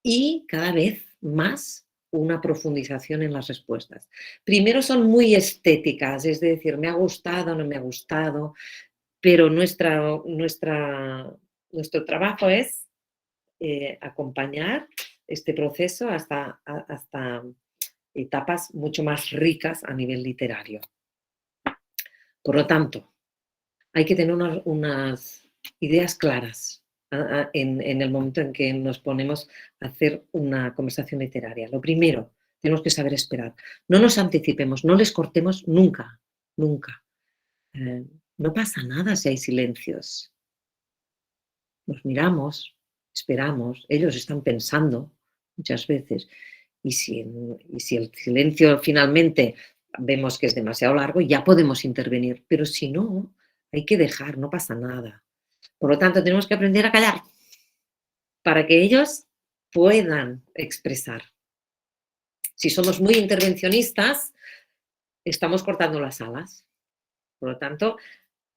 y cada vez más una profundización en las respuestas. Primero son muy estéticas, es decir, me ha gustado, no me ha gustado, pero nuestro trabajo es acompañar este proceso hasta etapas mucho más ricas a nivel literario. Por lo tanto, hay que tener unas ideas claras en el momento en que nos ponemos a hacer una conversación literaria. Lo primero, tenemos que saber esperar. No nos anticipemos, no les cortemos nunca, nunca. No pasa nada si hay silencios. Nos miramos, esperamos, ellos están pensando muchas veces. Y si el silencio finalmente vemos que es demasiado largo, ya podemos intervenir. Pero si no, hay que dejar, no pasa nada. Por lo tanto, tenemos que aprender a callar para que ellos puedan expresar. Si somos muy intervencionistas, estamos cortando las alas. Por lo tanto,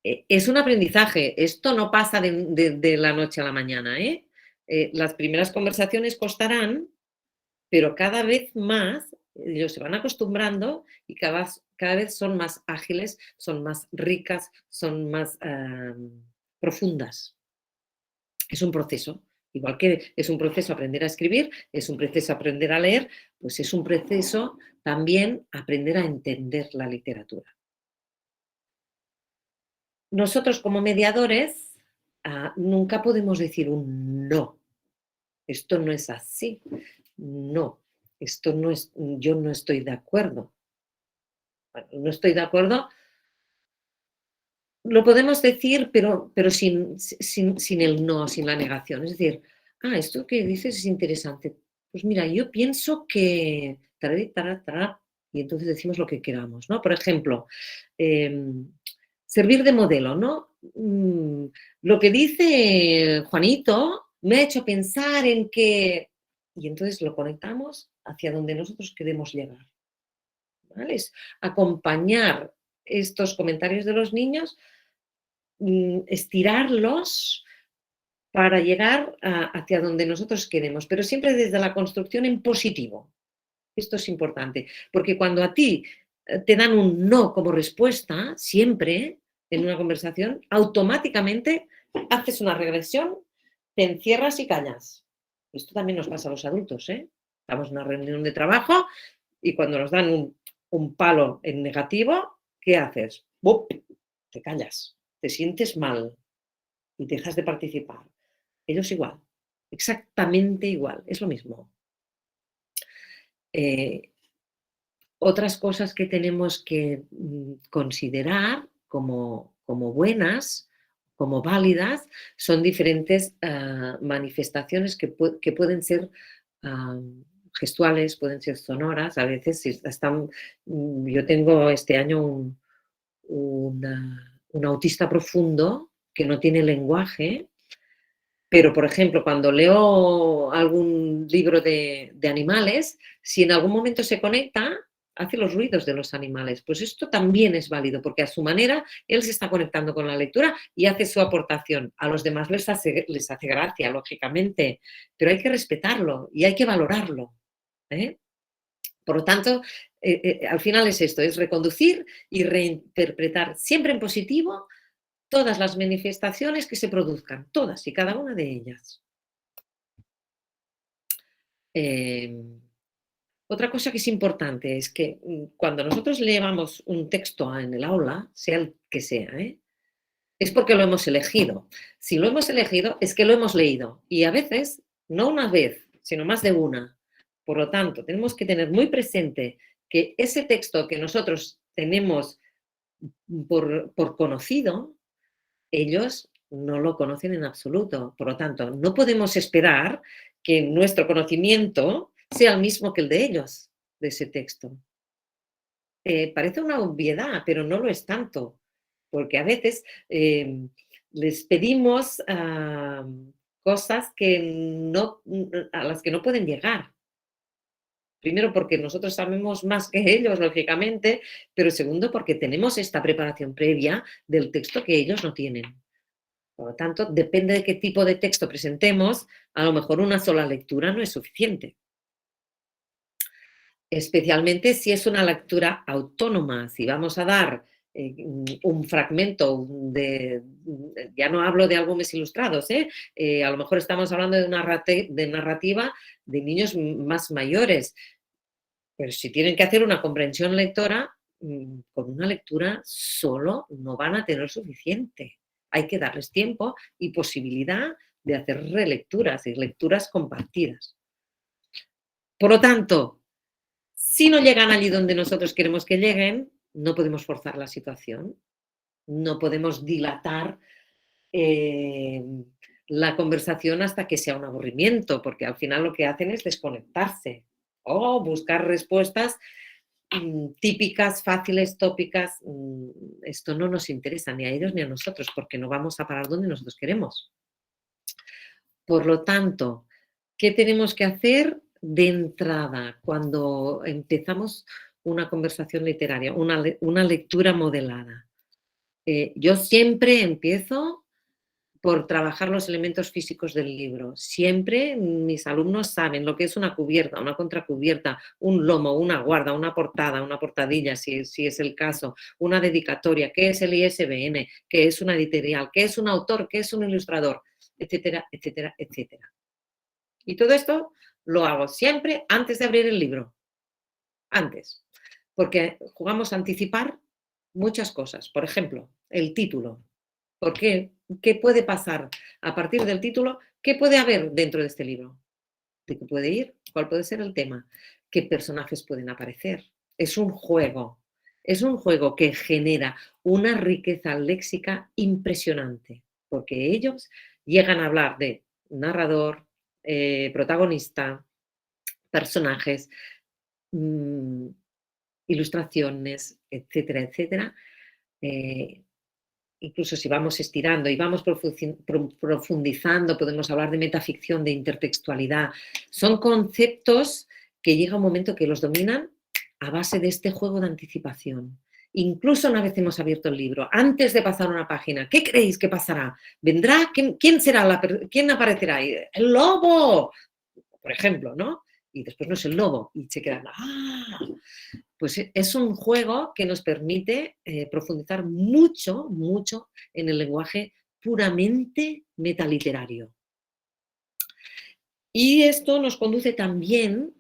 es un aprendizaje. Esto no pasa de la noche a la mañana. Las primeras conversaciones costarán, pero cada vez más ellos se van acostumbrando y cada vez son más ágiles, son más ricas, son más profundas. Es un proceso. Igual que es un proceso aprender a escribir, es un proceso aprender a leer, pues es un proceso también aprender a entender la literatura. Nosotros como mediadores nunca podemos decir un no. Esto no es así. No, esto no es, yo no estoy de acuerdo. No estoy de acuerdo lo podemos decir, pero sin el no, sin la negación. Es decir, esto que dices es interesante. Pues mira, yo pienso que tararí, tará, tará, y entonces decimos lo que queramos, ¿no? Por ejemplo, em, servir de modelo, ¿no? Lo que dice Juanito me ha hecho pensar en que... Y entonces lo conectamos hacia donde nosotros queremos llegar, ¿vale? Es acompañar estos comentarios de los niños, estirarlos para llegar hacia donde nosotros queremos, pero siempre desde la construcción en positivo. Esto es importante, porque cuando a ti te dan un no como respuesta, siempre en una conversación, automáticamente haces una regresión, te encierras y callas. Esto también nos pasa a los adultos, ¿eh? Estamos en una reunión de trabajo y cuando nos dan un palo en negativo, ¿qué haces? ¡Bup! Te callas, te sientes mal y dejas de participar. Ellos igual, exactamente igual, es lo mismo. Eh, Otras cosas que tenemos que considerar como buenas, como válidas, son diferentes manifestaciones que pueden ser gestuales, pueden ser sonoras. A veces, si están, yo tengo este año un autista profundo que no tiene lenguaje, pero, por ejemplo, cuando leo algún libro de animales, si en algún momento se conecta, hace los ruidos de los animales. Pues esto también es válido, porque a su manera él se está conectando con la lectura y hace su aportación. A los demás les hace gracia, lógicamente, pero hay que respetarlo y hay que valorarlo, ¿eh? Por lo tanto, al final es esto, es reconducir y reinterpretar siempre en positivo todas las manifestaciones que se produzcan, todas y cada una de ellas. Otra cosa que es importante es que cuando nosotros leamos un texto en el aula, sea el que sea, es porque lo hemos elegido. Si lo hemos elegido, es que lo hemos leído. Y a veces, no una vez, sino más de una. Por lo tanto, tenemos que tener muy presente que ese texto que nosotros tenemos por conocido, ellos no lo conocen en absoluto. Por lo tanto, no podemos esperar que nuestro conocimiento sea el mismo que el de ellos, de ese texto. Parece una obviedad, pero no lo es tanto, porque a veces les pedimos cosas a las que no pueden llegar. Primero, porque nosotros sabemos más que ellos, lógicamente, pero segundo, porque tenemos esta preparación previa del texto que ellos no tienen. Por lo tanto, depende de qué tipo de texto presentemos, a lo mejor una sola lectura no es suficiente. Especialmente si es una lectura autónoma, si vamos a dar un fragmento ya no hablo de álbumes ilustrados, a lo mejor estamos hablando de narrativa de niños más mayores, pero si tienen que hacer una comprensión lectora, con una lectura solo no van a tener suficiente. Hay que darles tiempo y posibilidad de hacer relecturas y lecturas compartidas. Por lo tanto, si no llegan allí donde nosotros queremos que lleguen, no podemos forzar la situación, no podemos dilatar eh, la conversación hasta que sea un aburrimiento, porque al final lo que hacen es desconectarse o buscar respuestas típicas, fáciles, tópicas. Esto no nos interesa ni a ellos ni a nosotros, porque no vamos a parar donde nosotros queremos. Por lo tanto, ¿qué tenemos que hacer de entrada cuando empezamos una conversación literaria, una lectura modelada? Yo siempre empiezo por trabajar los elementos físicos del libro. Siempre mis alumnos saben lo que es una cubierta, una contracubierta, un lomo, una guarda, una portada, una portadilla, si es el caso, una dedicatoria, qué es el ISBN, qué es una editorial, qué es un autor, qué es un ilustrador, etcétera, etcétera, etcétera. Y todo esto lo hago siempre antes de abrir el libro, antes, porque jugamos a anticipar muchas cosas. Por ejemplo, el título. ¿Por qué? ¿Qué puede pasar a partir del título? ¿Qué puede haber dentro de este libro? ¿De qué puede ir? ¿Cuál puede ser el tema? ¿Qué personajes pueden aparecer? Es un juego. Es un juego que genera una riqueza léxica impresionante, porque ellos llegan a hablar de narrador, protagonista, personajes, mm, ilustraciones, etcétera, etcétera. Eh, Incluso si vamos estirando y vamos profundizando, podemos hablar de metaficción, de intertextualidad. Son conceptos que llega un momento que los dominan a base de este juego de anticipación. Incluso una vez hemos abierto el libro, antes de pasar una página, ¿qué creéis que pasará? ¿Vendrá? ¿Quién será quién aparecerá ahí? ¡El lobo! Por ejemplo, ¿no? Y después no es el lobo y se quedan, ¡ah! Pues es un juego que nos permite profundizar mucho, mucho en el lenguaje puramente metaliterario. Y esto nos conduce también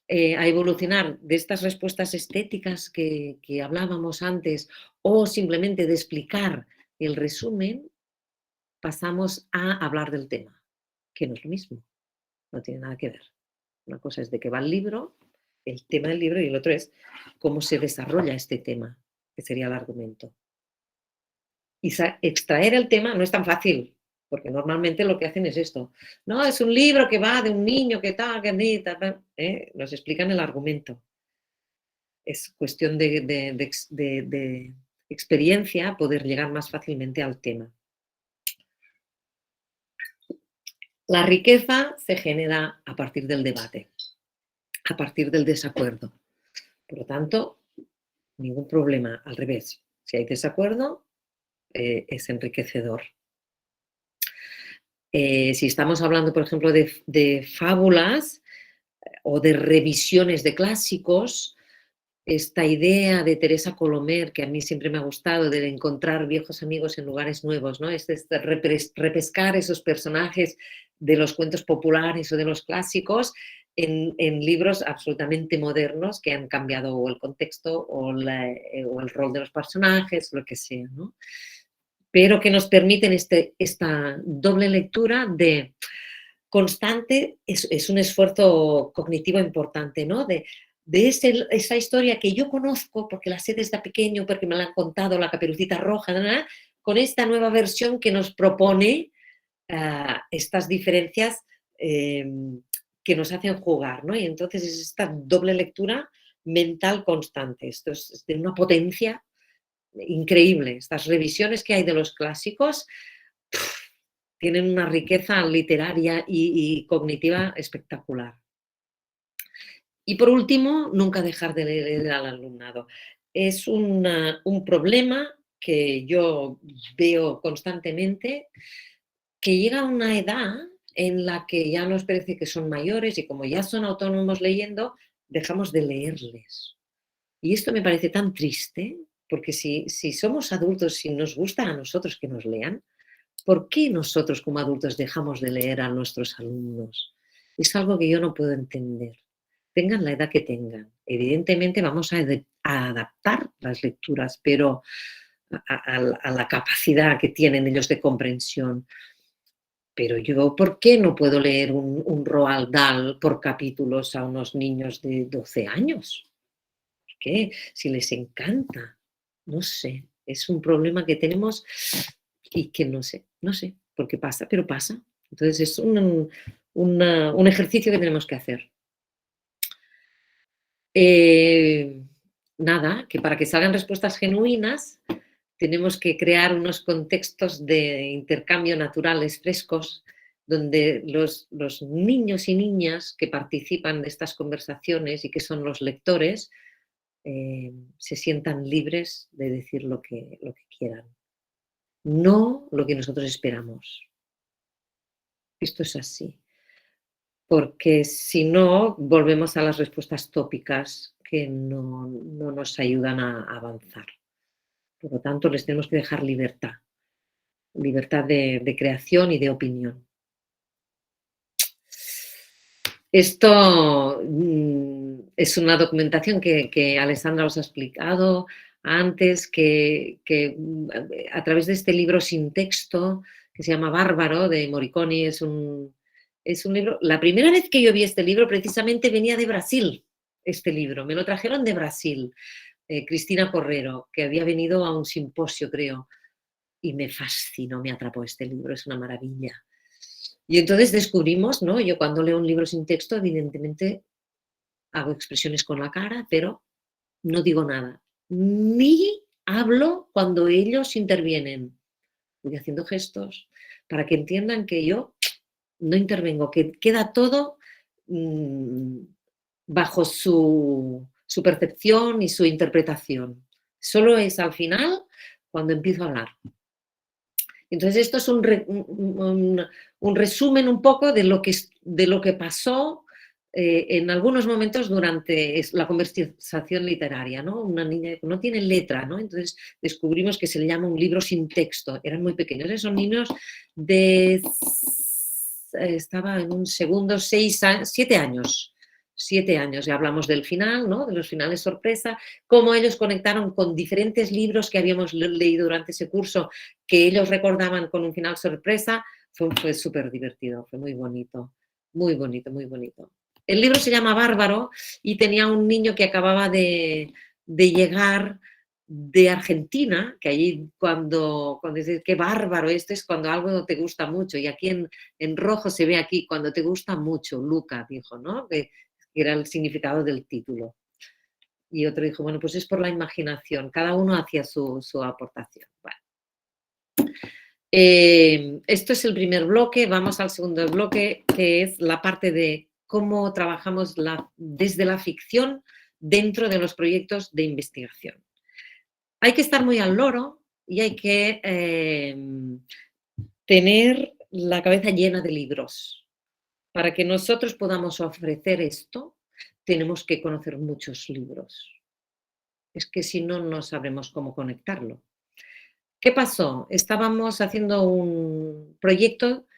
a evolucionar de estas respuestas estéticas que hablábamos antes o simplemente de explicar el resumen, pasamos a hablar del tema, que no es lo mismo, no tiene nada que ver. Una cosa es de qué va el libro, el tema del libro, y el otro es cómo se desarrolla este tema, que sería el argumento. Y extraer el tema no es tan fácil, porque normalmente lo que hacen es esto. No, es un libro que va de un niño que tal, que tal, nos explican el argumento. Es cuestión de experiencia poder llegar más fácilmente al tema. La riqueza se genera a partir del debate, a partir del desacuerdo. Por lo tanto, ningún problema, al revés. Si hay desacuerdo, es enriquecedor. Si estamos hablando, por ejemplo, de fábulas o de revisiones de clásicos, esta idea de Teresa Colomer, que a mí siempre me ha gustado, de encontrar viejos amigos en lugares nuevos, ¿no? Es repescar esos personajes de los cuentos populares o de los clásicos en libros absolutamente modernos que han cambiado o el contexto o el rol de los personajes, lo que sea, ¿no? Pero que nos permiten esta doble lectura de constante, es un esfuerzo cognitivo importante, ¿no? De esa historia que yo conozco porque la sé desde pequeño, porque me la han contado, la Caperucita Roja, ¿no? Con esta nueva versión que nos propone estas diferencias que nos hacen jugar, ¿no? Y entonces es esta doble lectura mental constante. Esto es de una potencia increíble. Estas revisiones que hay de los clásicos tienen una riqueza literaria y cognitiva espectacular. Y por último, nunca dejar de leer al alumnado. Es un problema que yo veo constantemente, que llega a una edad en la que ya nos parece que son mayores y como ya son autónomos leyendo, dejamos de leerles. Y esto me parece tan triste, porque si somos adultos, si nos gusta a nosotros que nos lean, ¿por qué nosotros como adultos dejamos de leer a nuestros alumnos? Es algo que yo no puedo entender. Tengan la edad que tengan. Evidentemente vamos a adaptar las lecturas, pero a la capacidad que tienen ellos de comprensión. Pero yo, ¿por qué no puedo leer un Roald Dahl por capítulos a unos niños de 12 años? ¿Por qué? Si les encanta. No sé. Es un problema que tenemos y que no sé por qué pasa, pero pasa. Entonces es un ejercicio que tenemos que hacer. Nada, que para que salgan respuestas genuinas tenemos que crear unos contextos de intercambio naturales, frescos, donde los niños y niñas que participan de estas conversaciones y que son los lectores se sientan libres de decir lo que quieran. No lo que nosotros esperamos. Esto es así. Porque si no, volvemos a las respuestas tópicas que no nos ayudan a avanzar. Por lo tanto, les tenemos que dejar libertad. Libertad de creación y de opinión. Esto es una documentación que Alessandra os ha explicado antes, que a través de este libro sin texto, que se llama Bárbaro, de Morricone, es un libro. La primera vez que yo vi este libro, precisamente venía de Brasil, este libro, me lo trajeron de Brasil. Cristina Porrero, que había venido a un simposio, creo, y me fascinó, me atrapó este libro, es una maravilla. Y entonces descubrimos, ¿no? Yo cuando leo un libro sin texto, evidentemente hago expresiones con la cara, pero no digo nada. Ni hablo cuando ellos intervienen. Voy haciendo gestos para que entiendan que yo no intervengo, que queda todo bajo su percepción y su interpretación. Solo es al final cuando empiezo a hablar. Entonces, esto es un resumen un poco de lo que pasó en algunos momentos durante la conversación literaria, ¿no? Una niña no tiene letra, ¿no? Entonces descubrimos que se le llama un libro sin texto. Eran muy pequeños, esos niños de... Estaba en un segundo, 7 años. 7 años, ya hablamos del final, ¿no? De los finales sorpresa, cómo ellos conectaron con diferentes libros que habíamos leído durante ese curso, que ellos recordaban con un final sorpresa. Fue súper divertido, fue muy bonito, muy bonito, muy bonito. El libro se llama Bárbaro y tenía un niño que acababa de llegar de Argentina, que allí cuando dices qué bárbaro, esto es cuando algo te gusta mucho, y aquí en rojo se ve aquí, cuando te gusta mucho, Luca dijo, ¿no? Que era el significado del título. Y otro dijo, bueno, pues es por la imaginación, cada uno hacía su aportación. Bueno. Esto es el primer bloque, vamos al segundo bloque, que es la parte de cómo trabajamos desde la ficción dentro de los proyectos de investigación. Hay que estar muy al loro y hay que tener la cabeza llena de libros. Para que nosotros podamos ofrecer esto, tenemos que conocer muchos libros. Es que si no, no sabremos cómo conectarlo. ¿Qué pasó? Estábamos haciendo un proyecto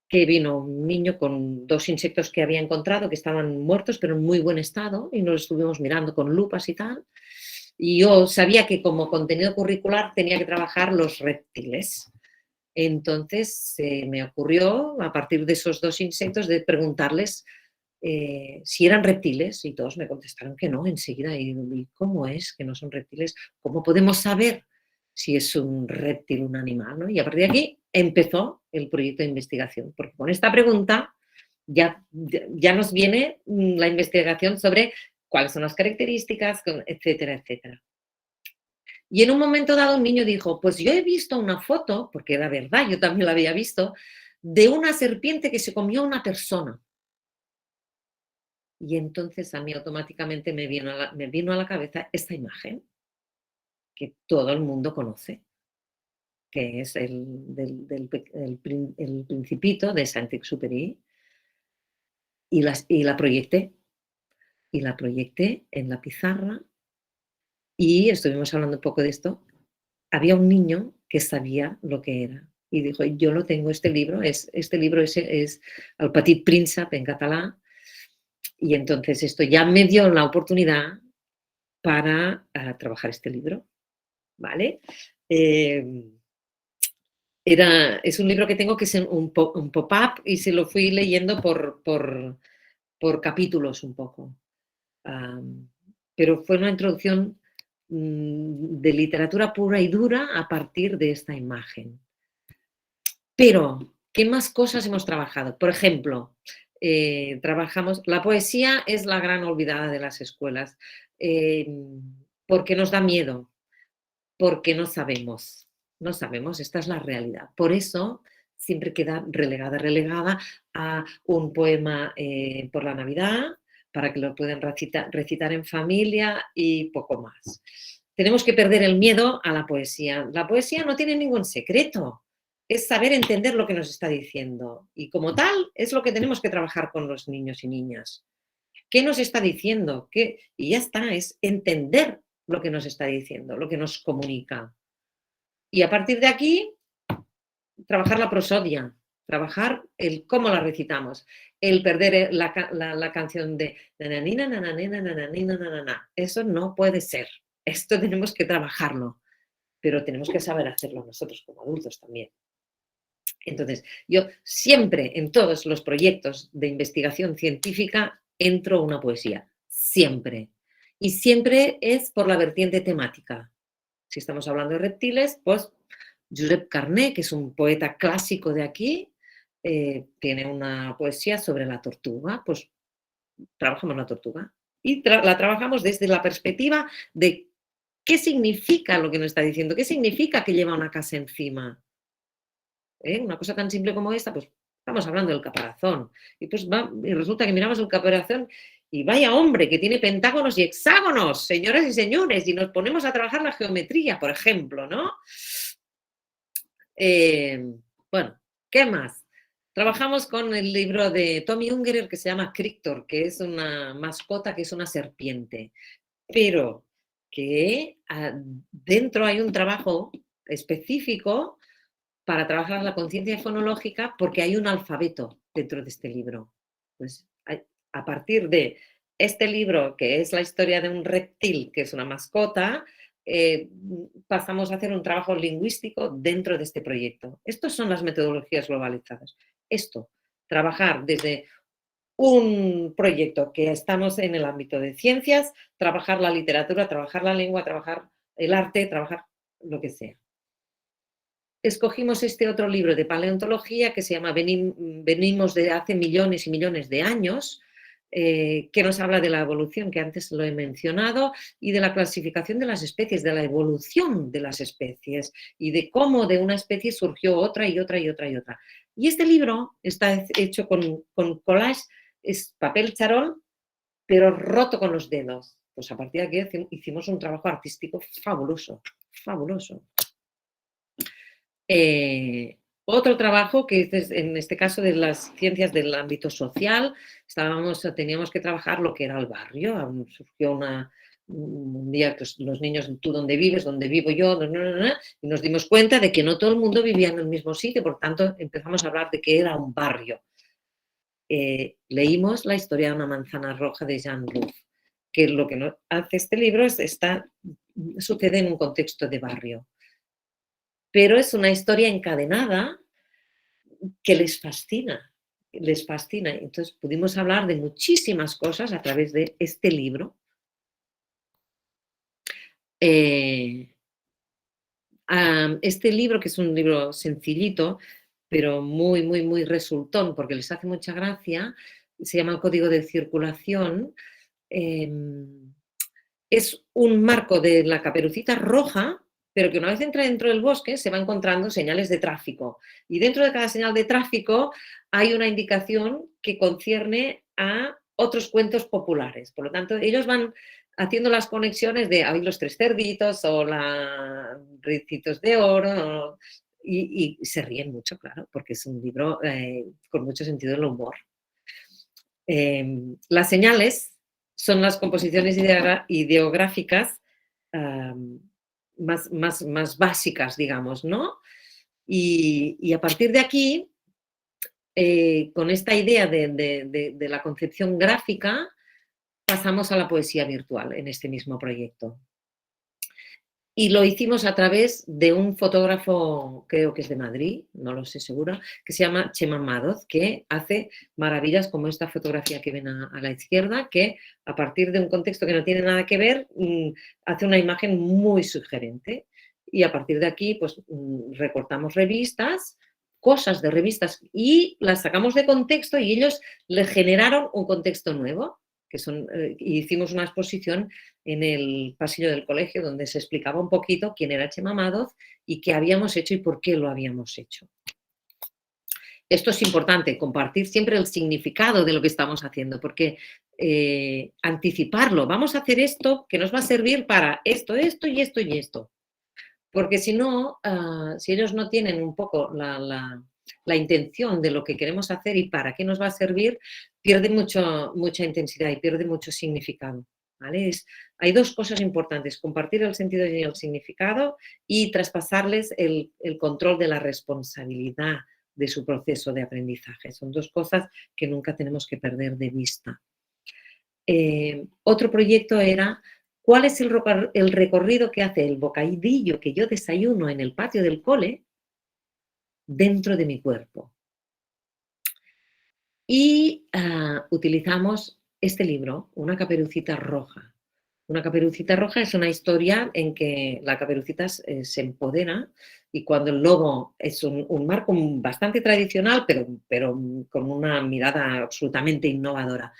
que vino un niño con 2 insectos que había encontrado, que estaban muertos, pero en muy buen estado, y nos estuvimos mirando con lupas y tal. Y yo sabía que como contenido curricular tenía que trabajar los reptiles. Entonces se me ocurrió, a partir de esos 2 insectos, de preguntarles si eran reptiles, y todos me contestaron que no enseguida. Y ¿cómo es que no son reptiles? ¿Cómo podemos saber si es un reptil, un animal? ¿No? Y a partir de aquí empezó el proyecto de investigación, porque con esta pregunta ya nos viene la investigación sobre cuáles son las características, etcétera, etcétera. Y en un momento dado un niño dijo, pues yo he visto una foto, porque era verdad, yo también la había visto, de una serpiente que se comió a una persona. Y entonces a mí automáticamente me vino a la cabeza esta imagen que todo el mundo conoce, que es el Principito de Saint-Exupéry, y la proyecté. Y la proyecté en la pizarra y estuvimos hablando un poco de esto. Había un niño que sabía lo que era y dijo, yo lo tengo, este libro es El Petit Príncipe en catalán, y entonces esto ya me dio la oportunidad para trabajar este libro, ¿vale? Es un libro que tengo que es un pop-up y se lo fui leyendo por capítulos un poco. Pero fue una introducción de literatura pura y dura a partir de esta imagen. Pero, ¿qué más cosas hemos trabajado? Por ejemplo, trabajamos, la poesía es la gran olvidada de las escuelas, porque nos da miedo, porque no sabemos, esta es la realidad. Por eso siempre queda relegada a un poema por la Navidad, para que lo puedan recitar en familia y poco más. Tenemos que perder el miedo a la poesía. La poesía no tiene ningún secreto, es saber entender lo que nos está diciendo. Y como tal, es lo que tenemos que trabajar con los niños y niñas. ¿Qué nos está diciendo? Y ya está, es entender lo que nos está diciendo, lo que nos comunica. Y a partir de aquí, trabajar la prosodia, trabajar el cómo la recitamos, el perder la canción de nananina, nananina, nananina, nanana. Eso no puede ser. Esto tenemos que trabajarlo, pero tenemos que saber hacerlo nosotros como adultos también. Entonces, yo siempre en todos los proyectos de investigación científica entro una poesía, siempre. Y siempre es por la vertiente temática. Si estamos hablando de reptiles, pues Josep Carné, que es un poeta clásico de aquí, tiene una poesía sobre la tortuga, pues trabajamos la tortuga. Y la trabajamos desde la perspectiva de qué significa lo que nos está diciendo, qué significa que lleva una casa encima. Una cosa tan simple como esta, pues estamos hablando del caparazón. Y pues y resulta que miramos el caparazón y vaya hombre, que tiene pentágonos y hexágonos, señoras y señores, y nos ponemos a trabajar la geometría, por ejemplo, ¿no? Eh, bueno, ¿qué más? Trabajamos con el libro de Tommy Ungerer que se llama Crictor, que es una mascota que es una serpiente, pero que dentro hay un trabajo específico para trabajar la conciencia fonológica porque hay un alfabeto dentro de este libro. Pues a partir de este libro, que es la historia de un reptil, que es una mascota, pasamos a hacer un trabajo lingüístico dentro de este proyecto. Estas son las metodologías globalizadas. Esto, trabajar desde un proyecto que estamos en el ámbito de ciencias, trabajar la literatura, trabajar la lengua, trabajar el arte, trabajar lo que sea. Escogimos este otro libro de paleontología que se llama Venimos de hace millones y millones de años, que nos habla de la evolución, que antes lo he mencionado, y de la clasificación de las especies, de la evolución de las especies y de cómo de una especie surgió otra y otra y otra y otra. Y este libro está hecho con collage, es papel charol, pero roto con los dedos. Pues a partir de aquí hicimos un trabajo artístico fabuloso, fabuloso. Otro trabajo que es en este caso de las ciencias del ámbito social, teníamos que trabajar lo que era el barrio. Surgió un día que los niños, tú dónde vives, dónde vivo yo, y nos dimos cuenta de que no todo el mundo vivía en el mismo sitio, por tanto empezamos a hablar de que era un barrio. Leímos la historia de una manzana roja de Jean Ruf, que lo que hace este libro sucede en un contexto de barrio. Pero es una historia encadenada que les fascina, les fascina. Entonces pudimos hablar de muchísimas cosas a través de este libro. Este libro, que es un libro sencillito, pero muy, muy, muy resultón, porque les hace mucha gracia, se llama Código de Circulación. Es un marco de la Caperucita Roja, pero que una vez entra dentro del bosque se va encontrando señales de tráfico. Y dentro de cada señal de tráfico hay una indicación que concierne a otros cuentos populares. Por lo tanto, ellos van haciendo las conexiones de hay los tres cerditos o la ricitos de oro y se ríen mucho, claro, porque es un libro con mucho sentido del humor. Las señales son las composiciones ideográficas más básicas, digamos, ¿no? Y a partir de aquí, con esta idea de la concepción gráfica, pasamos a la poesía virtual en este mismo proyecto. Y lo hicimos a través de un fotógrafo, creo que es de Madrid, no lo sé seguro, que se llama Chema Madoz, que hace maravillas como esta fotografía que ven a la izquierda, que a partir de un contexto que no tiene nada que ver, hace una imagen muy sugerente. Y a partir de aquí, pues recortamos revistas, cosas de revistas y las sacamos de contexto y ellos le generaron un contexto nuevo, hicimos una exposición en el pasillo del colegio donde se explicaba un poquito quién era Chema Madoz y qué habíamos hecho y por qué lo habíamos hecho. Esto es importante, compartir siempre el significado de lo que estamos haciendo, porque anticiparlo, vamos a hacer esto que nos va a servir para esto, esto y esto y esto. Porque si no, si ellos no tienen un poco la intención de lo que queremos hacer y para qué nos va a servir, pierde mucha intensidad y pierde mucho significado. ¿Vale? Hay dos cosas importantes, compartir el sentido y el significado y traspasarles el control de la responsabilidad de su proceso de aprendizaje. Son dos cosas que nunca tenemos que perder de vista. Otro proyecto era cuál es el recorrido que hace el bocadillo que yo desayuno en el patio del cole dentro de mi cuerpo. Y utilizamos este libro, Una caperucita roja, Una caperucita roja es una historia en que la caperucita se empodera y cuando el lobo es un marco bastante tradicional, pero con una mirada absolutamente innovadora.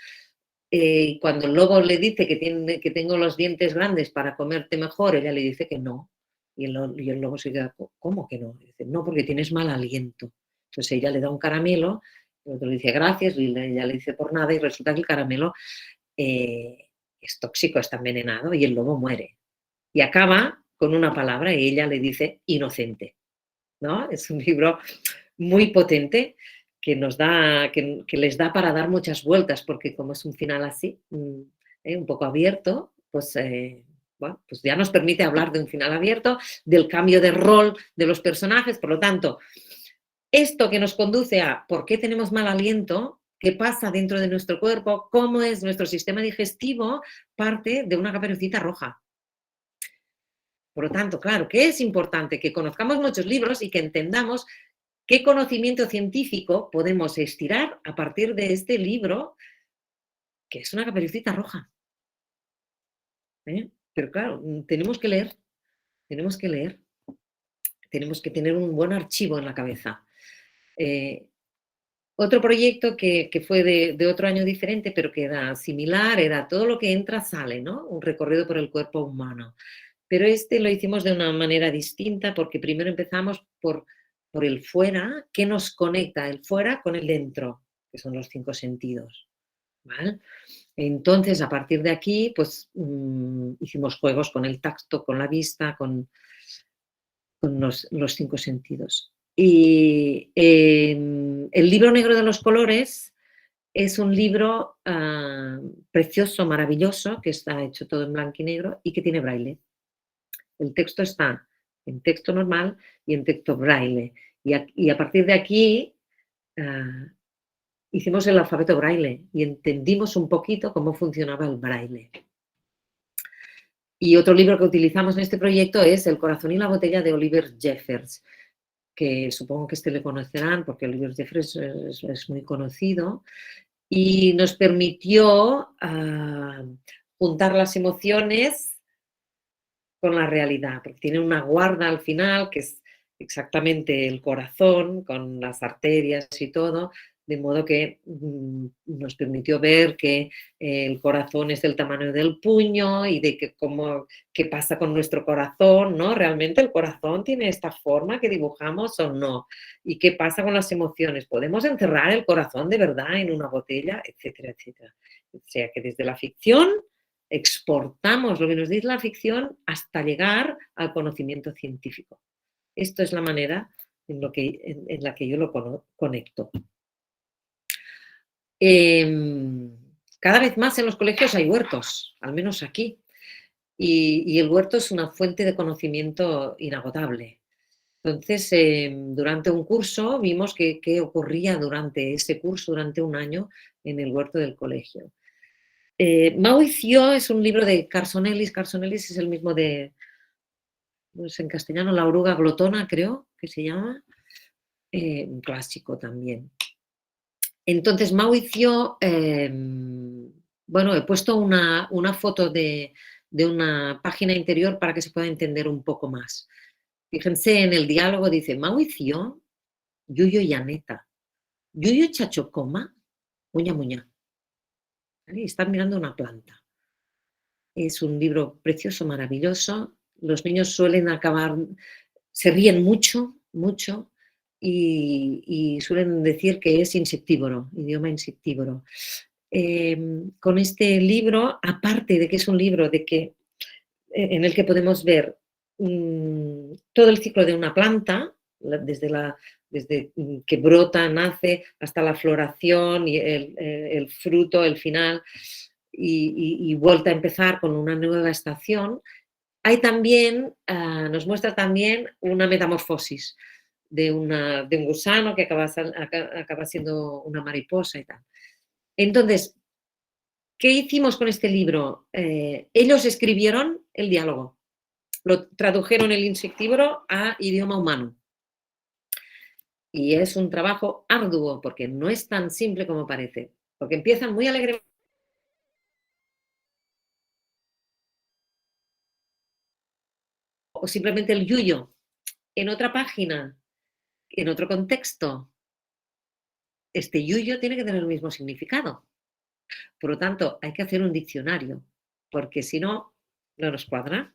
Cuando el lobo le dice que tengo los dientes grandes para comerte mejor, ella le dice que no. Y el lobo se queda, ¿cómo que no? Dice, no, porque tienes mal aliento. Entonces ella le da un caramelo, el otro le dice gracias, y ella le dice por nada, y resulta que el caramelo es tóxico, está envenenado, y el lobo muere. Y acaba con una palabra, y ella le dice inocente, ¿no? Es un libro muy potente que nos da, que les da para dar muchas vueltas, porque como es un final así, un poco abierto, pues, bueno, pues ya nos permite hablar de un final abierto, del cambio de rol de los personajes, por lo tanto, esto que nos conduce a por qué tenemos mal aliento, qué pasa dentro de nuestro cuerpo, cómo es nuestro sistema digestivo, parte de una caperucita roja. Por lo tanto, claro, que es importante que conozcamos muchos libros y que entendamos qué conocimiento científico podemos estirar a partir de este libro, que es una caperucita roja. Pero claro, tenemos que leer, tenemos que leer, tenemos que tener un buen archivo en la cabeza. Otro proyecto que fue de otro año diferente, pero que era similar, era todo lo que entra, sale, ¿no? Un recorrido por el cuerpo humano. Pero este lo hicimos de una manera distinta porque primero empezamos por el fuera, ¿qué nos conecta el fuera con el dentro? Que son los 5 sentidos, ¿vale? Entonces, a partir de aquí, pues hicimos juegos con el tacto, con la vista, con los 5 sentidos. Y el libro negro de los colores es un libro precioso, maravilloso, que está hecho todo en blanco y negro y que tiene braille. El texto está en texto normal y en texto braille. Y a partir de aquí hicimos el alfabeto braille y entendimos un poquito cómo funcionaba el braille. Y otro libro que utilizamos en este proyecto es El corazón y la botella de Oliver Jeffers, que supongo que le conocerán porque Oliver Jeffers es muy conocido y nos permitió juntar las emociones con la realidad, porque tiene una guarda al final que es exactamente el corazón con las arterias y todo, de modo que nos permitió ver que el corazón es del tamaño del puño y de que qué pasa con nuestro corazón, ¿no? ¿Realmente el corazón tiene esta forma que dibujamos o no? ¿Y qué pasa con las emociones? ¿Podemos encerrar el corazón de verdad en una botella? Etcétera, etcétera. O sea que desde la ficción exportamos lo que nos dice la ficción hasta llegar al conocimiento científico. Esto es la manera en la que yo lo conecto. Cada vez más en los colegios hay huertos, al menos aquí, y el huerto es una fuente de conocimiento inagotable. Entonces, durante un curso vimos qué ocurría durante ese curso, durante un año, en el huerto del colegio. Mao y Zio es un libro de Carson Ellis. Carson Ellis es el mismo de, pues en castellano, La oruga glotona, creo que se llama. Un clásico también. Entonces, Mao y Zio, bueno, he puesto una foto de una página interior para que se pueda entender un poco más. Fíjense, en el diálogo dice, Mao y Zio, Yuyo y Aneta, Yuyo chachocoma, muña muña. ¿Vale? Están mirando una planta. Es un libro precioso, maravilloso. Los niños suelen se ríen mucho, mucho, y suelen decir que es insectívoro, idioma insectívoro. Con este libro, aparte de que es un libro en el que podemos ver todo el ciclo de una planta, desde que brota, nace, hasta la floración y el fruto, el final, y vuelta a empezar con una nueva estación, nos muestra también una metamorfosis de un gusano que acaba siendo una mariposa y tal. Entonces, ¿qué hicimos con este libro? Ellos escribieron el diálogo, lo tradujeron el insectívoro a idioma humano. Y es un trabajo arduo porque no es tan simple como parece, porque empiezan muy alegremente. o simplemente el yuyo en otra página, en otro contexto, este yuyo tiene que tener el mismo significado. Por lo tanto, hay que hacer un diccionario, porque si no, no nos cuadra.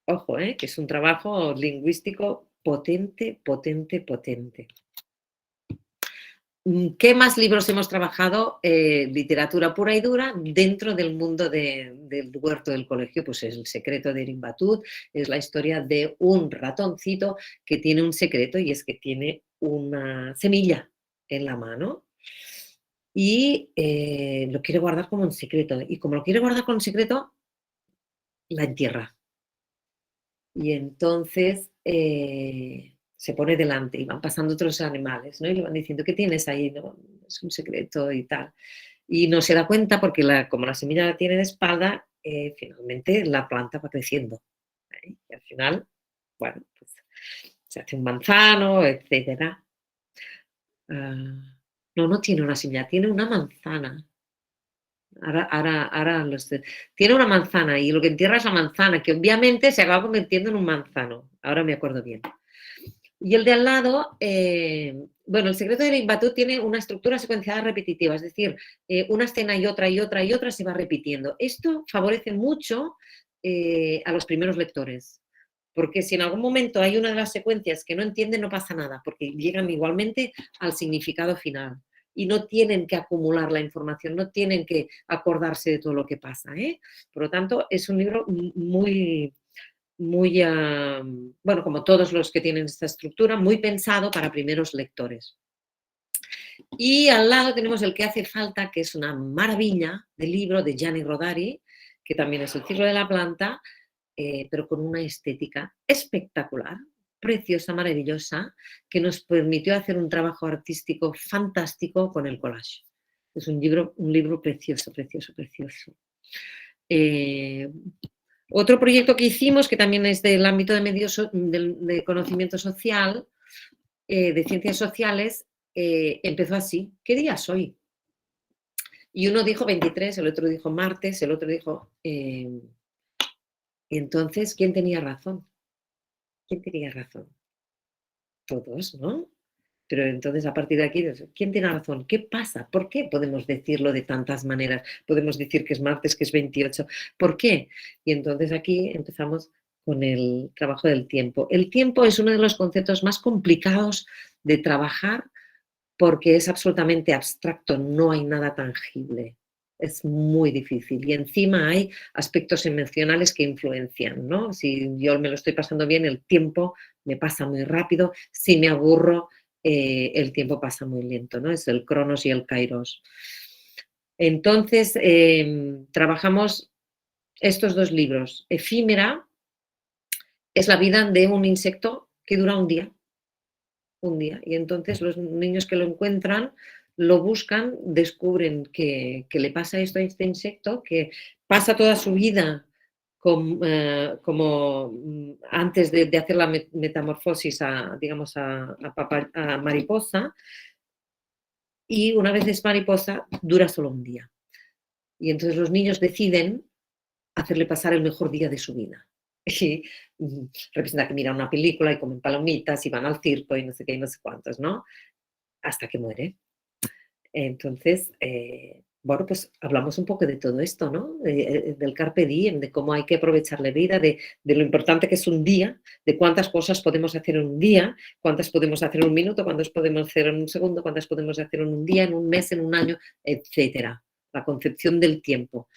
Ojo, que es un trabajo lingüístico potente, potente, potente. ¿Qué más libros hemos trabajado? Literatura pura y dura dentro del mundo del huerto del colegio, pues es El secreto de Erin Batut, es la historia de un ratoncito que tiene un secreto y es que tiene una semilla en la mano y lo quiere guardar como un secreto. Y como lo quiere guardar como un secreto, la entierra. Y entonces se pone delante y van pasando otros animales, ¿no? Y le van diciendo, ¿qué tienes ahí? ¿No? Es un secreto y tal. Y no se da cuenta porque como la semilla la tiene de espalda, finalmente la planta va creciendo. Y al final, bueno, pues se hace un manzano, etcétera. No, no tiene una semilla, tiene una manzana. Ahora lo sé. Tiene una manzana y lo que entierra es la manzana, que obviamente se acaba convirtiendo en un manzano. Ahora me acuerdo bien. Y el de al lado, bueno, El secreto de Erin Batut tiene una estructura secuenciada repetitiva, es decir, una escena y otra y otra y otra se va repitiendo. Esto favorece mucho a los primeros lectores, porque si en algún momento hay una de las secuencias que no entienden, no pasa nada, porque llegan igualmente al significado final y no tienen que acumular la información, no tienen que acordarse de todo lo que pasa. Por lo tanto, es un libro muy, muy, bueno, como todos los que tienen esta estructura, muy pensado para primeros lectores. Y al lado tenemos El que hace falta, que es una maravilla de libro de Gianni Rodari, que también es El ciclo de la planta, pero con una estética espectacular, preciosa, maravillosa, que nos permitió hacer un trabajo artístico fantástico con el collage. Es un libro precioso, precioso, precioso. Otro proyecto que hicimos, que también es del ámbito de conocimiento social, de ciencias sociales, empezó así. ¿Qué día es hoy? Y uno dijo 23, el otro dijo martes, el otro dijo... y entonces, ¿quién tenía razón? ¿Quién tenía razón? Todos, ¿no? Pero entonces, a partir de aquí, ¿quién tiene razón? ¿Qué pasa? ¿Por qué podemos decirlo de tantas maneras? Podemos decir que es martes, que es 28. ¿Por qué? Y entonces aquí empezamos con el trabajo del tiempo. El tiempo es uno de los conceptos más complicados de trabajar porque es absolutamente abstracto, no hay nada tangible. Es muy difícil. Y encima hay aspectos emocionales que influencian, ¿no? Si yo me lo estoy pasando bien, el tiempo me pasa muy rápido. Si me aburro, el tiempo pasa muy lento, ¿no? Es el cronos y el kairos. Entonces, trabajamos estos dos libros. Efímera es la vida de un insecto que dura un día. Y entonces los niños que lo encuentran lo buscan, descubren que le pasa esto a este insecto, que pasa toda su vida como antes de hacer la metamorfosis digamos, a mariposa, y una vez es mariposa dura solo un día. Y entonces los niños deciden hacerle pasar el mejor día de su vida. Y representa que miran una película y comen palomitas y van al circo y no sé qué y no sé cuántos, ¿no? Hasta que muere. Entonces, bueno, pues hablamos un poco de todo esto, ¿no? Del carpe diem, de cómo hay que aprovechar la vida, de lo importante que es un día, de cuántas cosas podemos hacer en un día, cuántas podemos hacer en un minuto, cuántas podemos hacer en un segundo, cuántas podemos hacer en un día, en un mes, en un año, etcétera. La concepción del tiempo.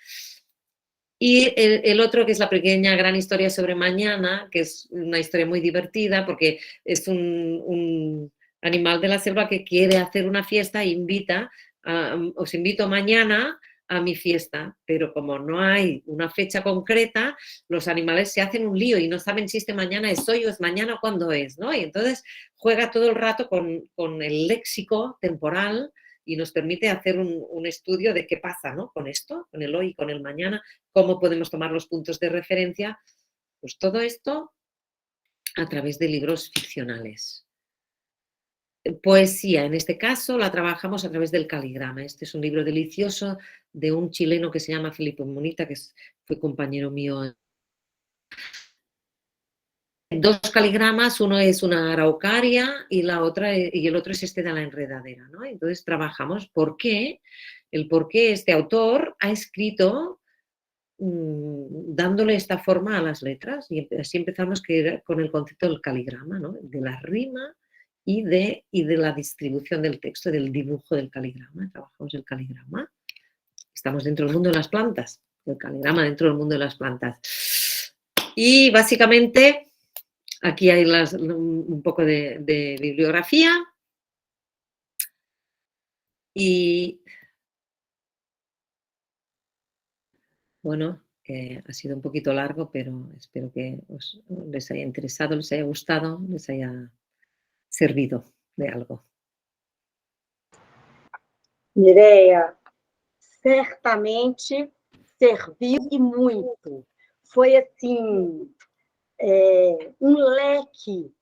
Y el otro, que es La pequeña gran historia sobre mañana, que es una historia muy divertida porque es un animal de la selva que quiere hacer una fiesta e os invito mañana a mi fiesta, pero como no hay una fecha concreta, los animales se hacen un lío y no saben si mañana es hoy o es mañana o cuándo es, ¿no? Y entonces juega todo el rato con el léxico temporal y nos permite hacer un estudio de qué pasa, ¿no? Con esto, con el hoy y con el mañana, cómo podemos tomar los puntos de referencia, pues todo esto a través de libros ficcionales. Poesía, en este caso, la trabajamos a través del caligrama. Este es un libro delicioso de un chileno que se llama Felipe Monita, que fue compañero mío dos caligramas, uno es una araucaria y el otro es este de la enredadera, ¿no? Entonces trabajamos por qué este autor ha escrito dándole esta forma a las letras, y así empezamos con el concepto del caligrama, ¿no? De la rima y de la distribución del texto, del dibujo del caligrama. Trabajamos el caligrama. Estamos dentro del mundo de las plantas, el caligrama dentro del mundo de las plantas. Y básicamente aquí hay un poco de bibliografía. Y bueno, ha sido un poquito largo, pero espero que les haya interesado, les haya gustado, les haya servido de algo. Mireia, certamente serviu e muito. Foi, assim, leque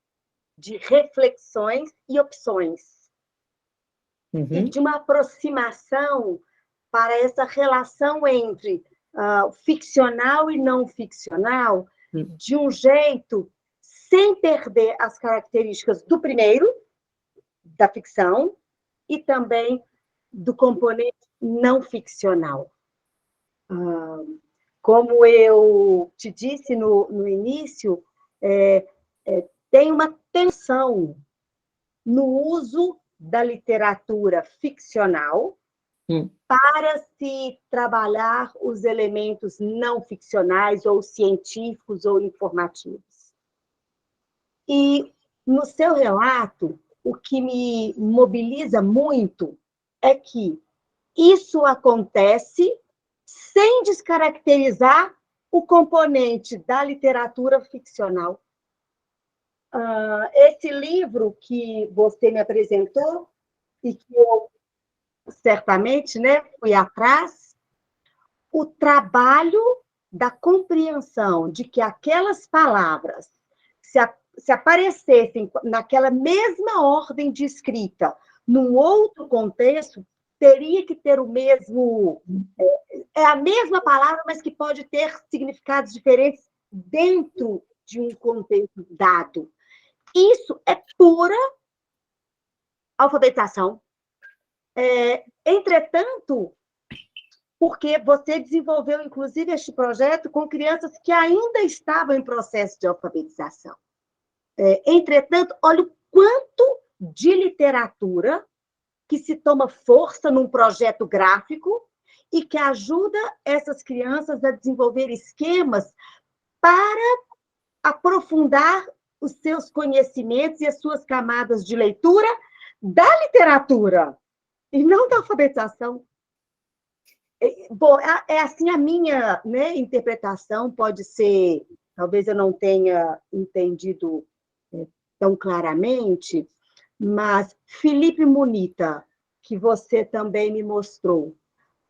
de reflexões e opções. E de uma aproximação para essa relação entre ficcional e não ficcional, de um jeito sem perder as características do primeiro, da ficção, e também do componente não ficcional. Como eu te disse no início, tem uma tensão no uso da literatura ficcional para se trabalhar os elementos não ficcionais, ou científicos, ou informativos. E, no seu relato, o que me mobiliza muito é que isso acontece sem descaracterizar o componente da literatura ficcional. Esse livro que você me apresentou, e que eu certamente, né, fui atrás, o trabalho da compreensão de que aquelas palavras, se aparecessem naquela mesma ordem de escrita, num outro contexto, teria que ter o mesmo... É a mesma palavra, mas que pode ter significados diferentes dentro de um contexto dado. Isso é pura alfabetização. Entretanto, porque você desenvolveu, inclusive, este projeto com crianças que ainda estavam em processo de alfabetização. Entretanto, olha o quanto de literatura que se toma força num projeto gráfico e que ajuda essas crianças a desenvolver esquemas para aprofundar os seus conhecimentos e as suas camadas de leitura da literatura, e não da alfabetização. Bom, assim a minha, né, interpretação pode ser, talvez eu não tenha entendido tão claramente, mas Felipe Munita, que você também me mostrou,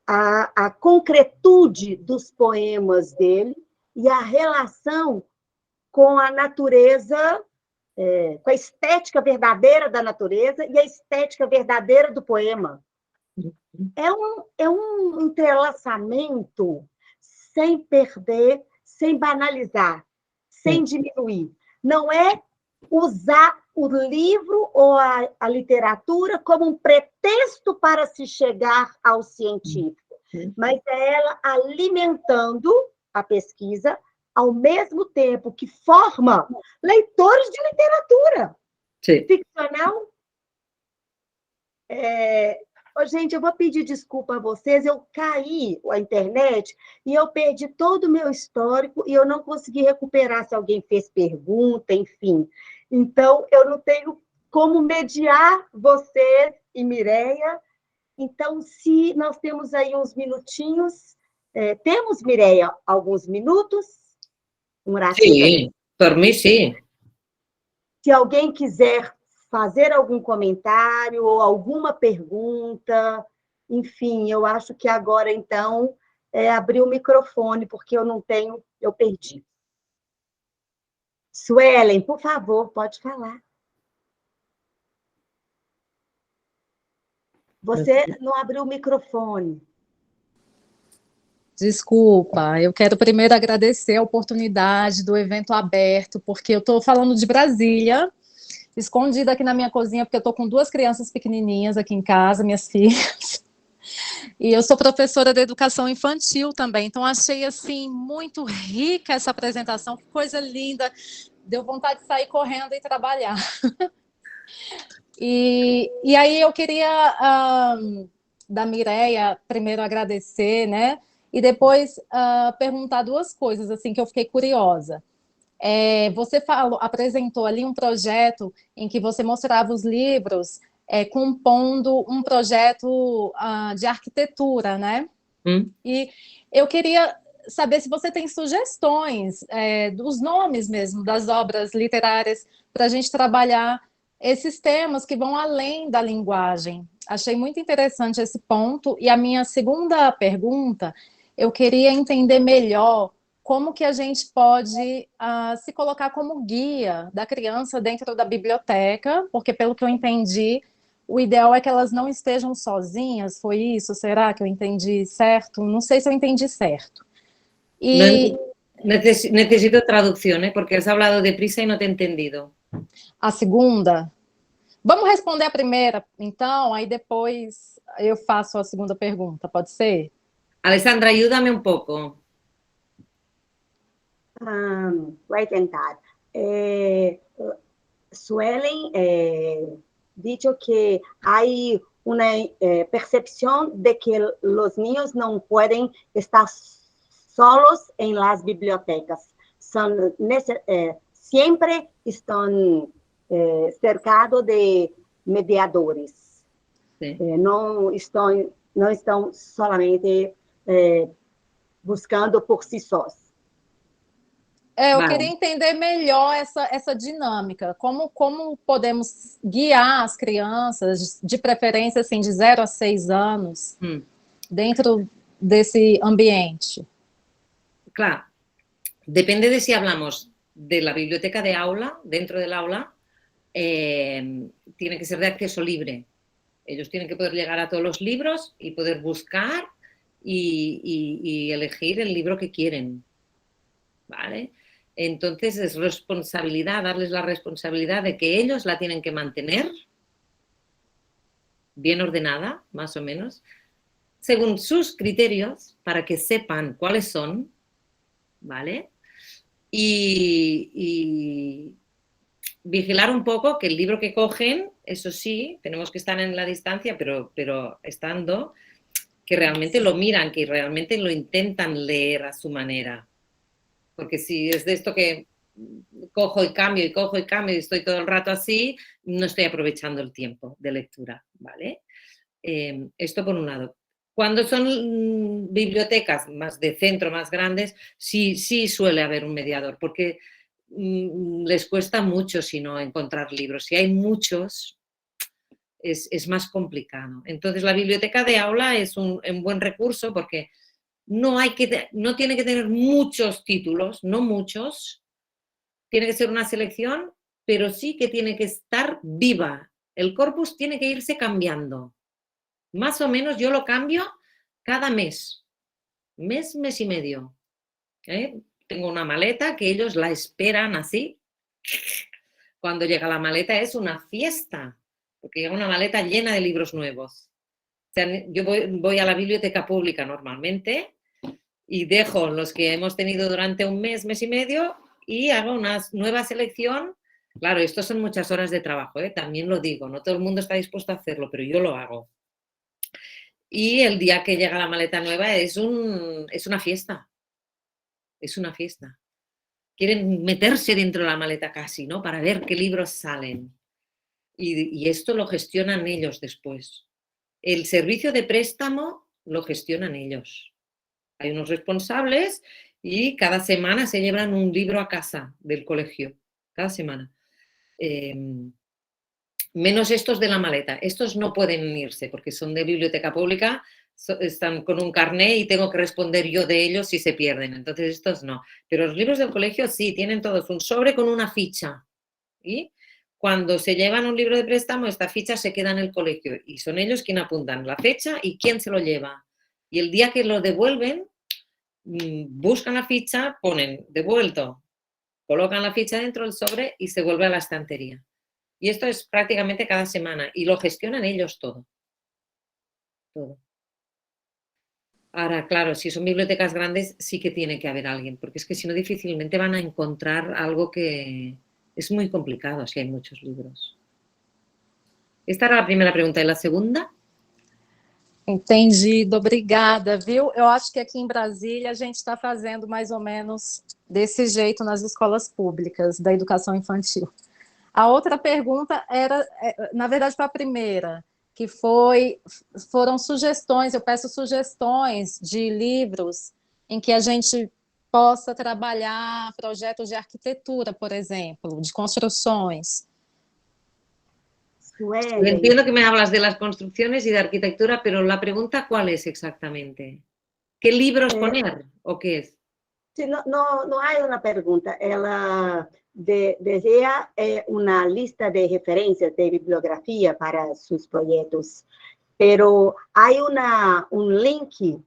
a concretude dos poemas dele e a relação com a natureza, com a estética verdadeira da natureza e a estética verdadeira do poema. É um entrelaçamento sem perder, sem banalizar, sem diminuir. Não é usar o livro ou a literatura como um pretexto para se chegar ao científico, mas é ela alimentando a pesquisa, ao mesmo tempo que forma leitores de literatura ficcional. Gente, eu vou pedir desculpa a vocês, eu caí a internet e eu perdi todo o meu histórico e eu não consegui recuperar se alguém fez pergunta, enfim. Então, eu não tenho como mediar vocês e Mireia. Então, se nós temos aí uns minutinhos... temos, Mireia, alguns minutos? Sim, por mim, sim. Se alguém quiser fazer algum comentário ou alguma pergunta, enfim, eu acho que agora, então, abrir o microfone, porque eu não tenho, eu perdi. Suelen, por favor, pode falar. Você não abriu o microfone. Desculpa, eu quero primeiro agradecer a oportunidade do evento aberto, porque eu estou falando de Brasília, escondida aqui na minha cozinha, porque eu estou com 2 crianças pequenininhas aqui em casa, minhas filhas, e eu sou professora de educação infantil também, então achei, assim, muito rica essa apresentação, que coisa linda, deu vontade de sair correndo e trabalhar. E aí eu queria, da Mireia, primeiro agradecer, né? E depois perguntar 2 coisas assim que eu fiquei curiosa. Você apresentou ali um projeto em que você mostrava os livros compondo um projeto de arquitetura, né? E eu queria saber se você tem sugestões dos nomes mesmo das obras literárias para a gente trabalhar esses temas que vão além da linguagem. Achei muito interessante esse ponto. E a minha segunda pergunta, eu queria entender melhor como que a gente pode se colocar como guia da criança dentro da biblioteca, porque pelo que eu entendi, o ideal é que elas não estejam sozinhas, foi isso? Será que eu entendi certo? Não sei se eu entendi certo. E necesito traducción, porque has hablado deprisa y no te he entendido. A segunda? Vamos responder a primeira, então, aí depois eu faço a segunda pergunta, pode ser? Alessandra, ayúdame un poco. Voy a intentar. Suelen dicho que hay una percepción de que los niños no pueden estar solos en las bibliotecas. Siempre están cercados de mediadores. Sí. No están solamente buscando por si sós. Eu queria entender melhor essa dinâmica, como podemos guiar as crianças, de preferência assim, de 0 a 6 anos, dentro desse ambiente. Claro, depende de si hablamos de la biblioteca de aula, dentro del aula, tiene que ser de acceso libre. Ellos tienen que poder llegar a todos los libros y poder buscar y elegir el libro que quieren, ¿vale? Entonces es responsabilidad, darles la responsabilidad de que ellos la tienen que mantener bien ordenada, más o menos, según sus criterios, para que sepan cuáles son, ¿vale? Y vigilar un poco que el libro que cogen, eso sí, tenemos que estar en la distancia, pero estando, que realmente lo miran, que realmente lo intentan leer a su manera. Porque si es de esto que cojo y cambio y estoy todo el rato así, no estoy aprovechando el tiempo de lectura, ¿vale? Esto por un lado. Cuando son bibliotecas más de centro, más grandes, sí suele haber un mediador, porque les cuesta mucho si no encontrar libros. Si hay muchos, es más complicado. Entonces la biblioteca de aula es un buen recurso porque no tiene que tener muchos títulos, no muchos, tiene que ser una selección, pero sí que tiene que estar viva. El corpus tiene que irse cambiando. Más o menos yo lo cambio cada mes y medio. Tengo una maleta que ellos la esperan así. Cuando llega la maleta es una fiesta, porque llega una maleta llena de libros nuevos. O sea, yo voy a la biblioteca pública normalmente y dejo los que hemos tenido durante un mes y medio y hago una nueva selección. Claro, esto son muchas horas de trabajo, también lo digo, no todo el mundo está dispuesto a hacerlo, pero yo lo hago. Y el día que llega la maleta nueva es una fiesta. Es una fiesta. Quieren meterse dentro de la maleta casi, ¿no? Para ver qué libros salen. Y esto lo gestionan ellos después. El servicio de préstamo lo gestionan ellos. Hay unos responsables y cada semana se llevan un libro a casa del colegio. Cada semana. Menos estos de la maleta. Estos no pueden irse porque son de biblioteca pública, están con un carné y tengo que responder yo de ellos si se pierden. Entonces estos no. Pero los libros del colegio sí, tienen todos un sobre con una ficha. Y cuando se llevan un libro de préstamo, esta ficha se queda en el colegio y son ellos quienes apuntan la fecha y quién se lo lleva. Y el día que lo devuelven, buscan la ficha, ponen devuelto, colocan la ficha dentro del sobre y se vuelve a la estantería. Y esto es prácticamente cada semana y lo gestionan ellos todo. Todo. Ahora, claro, si son bibliotecas grandes sí que tiene que haber alguien, porque es que si no difícilmente van a encontrar algo que es muy complicado si hay muchos libros. Esta era a primeira pergunta. E a segunda? Entendido, obrigada, viu? Eu acho que aqui em Brasília a gente está fazendo mais ou menos desse jeito nas escolas públicas da educação infantil. A outra pergunta era, na verdade, para a primeira, que foram sugestões, eu peço sugestões de livros em que a gente possa trabalhar projetos de arquitetura, por exemplo, de construções. Yo entiendo que me hablas de las construcciones y de arquitectura, pero la pregunta, ¿cuál es exactamente? ¿Qué libros poner o qué es? Sí, no hay una pregunta. Ela desea una lista de referencias de bibliografía para sus proyectos, pero hay un link,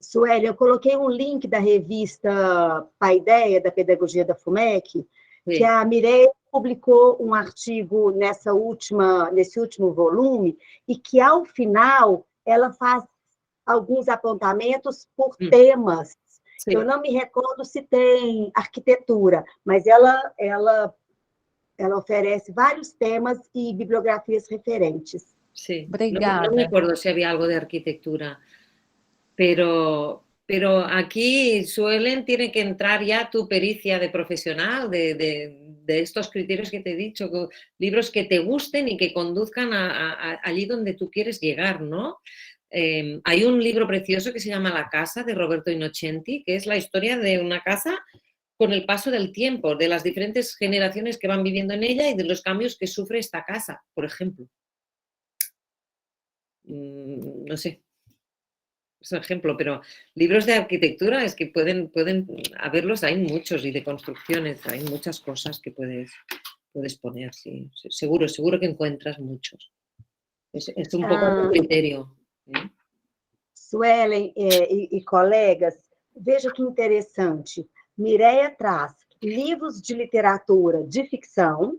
Sueli, eu coloquei um link da revista Paideia, da Pedagogia da FUMEC, que a Mireia publicou um artigo nesse último volume, e que, ao final, ela faz alguns apontamentos por temas. Sim. Eu não me recordo se tem arquitetura, mas ela oferece vários temas e bibliografias referentes. Sí, no me acuerdo si había algo de arquitectura, pero aquí tiene que entrar ya tu pericia de profesional, de estos criterios que te he dicho, libros que te gusten y que conduzcan allí donde tú quieres llegar, ¿no? Hay un libro precioso que se llama La casa, de Roberto Innocenti, que es la historia de una casa con el paso del tiempo, de las diferentes generaciones que van viviendo en ella y de los cambios que sufre esta casa, por ejemplo. No sé, es un ejemplo, pero libros de arquitectura es que pueden haberlos, hay muchos, y de construcciones, hay muchas cosas que puedes poner, sí, seguro que encuentras muchos. Es un poco un criterio. Suelen e colegas, veja que interessante. Mireia traz livros de literatura de ficção,